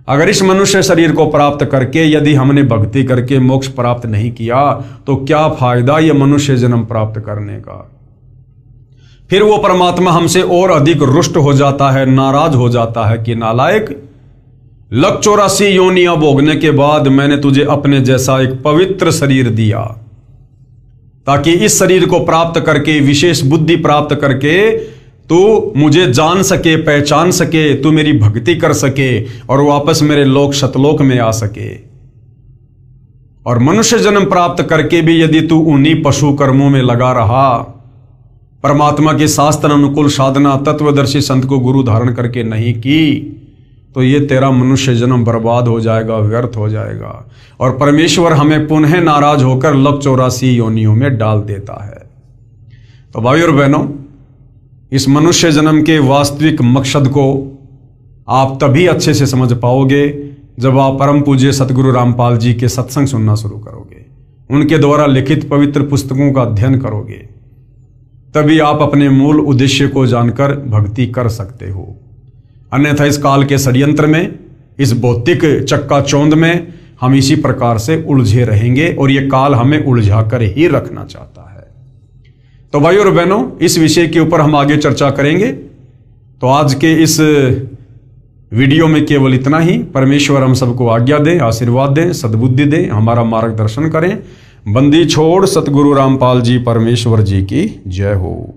अगर इस मनुष्य शरीर को प्राप्त करके यदि हमने भक्ति करके मोक्ष प्राप्त नहीं किया तो क्या फायदा ये मनुष्य जन्म प्राप्त करने का। फिर वो परमात्मा हमसे और अधिक रुष्ट हो जाता है, नाराज हो जाता है कि नालायक, लग 84 योनियां भोगने के बाद मैंने तुझे अपने जैसा एक पवित्र शरीर दिया, ताकि इस शरीर को प्राप्त करके, विशेष बुद्धि प्राप्त करके तू मुझे जान सके, पहचान सके, तू मेरी भक्ति कर सके और वापस मेरे लोक सतलोक में आ सके। और मनुष्य जन्म प्राप्त करके भी यदि तू उन्हीं पशु कर्मों में लगा रहा, परमात्मा के शास्त्र अनुकूल साधना तत्वदर्शी संत को गुरु धारण करके नहीं की, तो ये तेरा मनुष्य जन्म बर्बाद हो जाएगा, व्यर्थ हो जाएगा। और परमेश्वर हमें पुनः नाराज होकर लग 84 योनियों में डाल देता है। तो भाई और बहनों, इस मनुष्य जन्म के वास्तविक मकसद को आप तभी अच्छे से समझ पाओगे जब आप परम पूज्य सतगुरु रामपाल जी के सत्संग सुनना शुरू करोगे, उनके द्वारा लिखित पवित्र पुस्तकों का अध्ययन करोगे, तभी आप अपने मूल उद्देश्य को जानकर भक्ति कर सकते हो। अन्यथा इस काल के षड्यंत्र में, इस भौतिक चक्काचौंध में हम इसी प्रकार से उलझे रहेंगे और ये काल हमें उलझा कर ही रखना चाहता है। तो भाई और बहनों, इस विषय के ऊपर हम आगे चर्चा करेंगे। तो आज के इस वीडियो में केवल इतना ही। परमेश्वर हम सबको आज्ञा दें, आशीर्वाद दें, सद्बुद्धि दें, हमारा मार्गदर्शन करें। बंदी छोड़ सतगुरु रामपाल जी परमेश्वर जी की जय हो।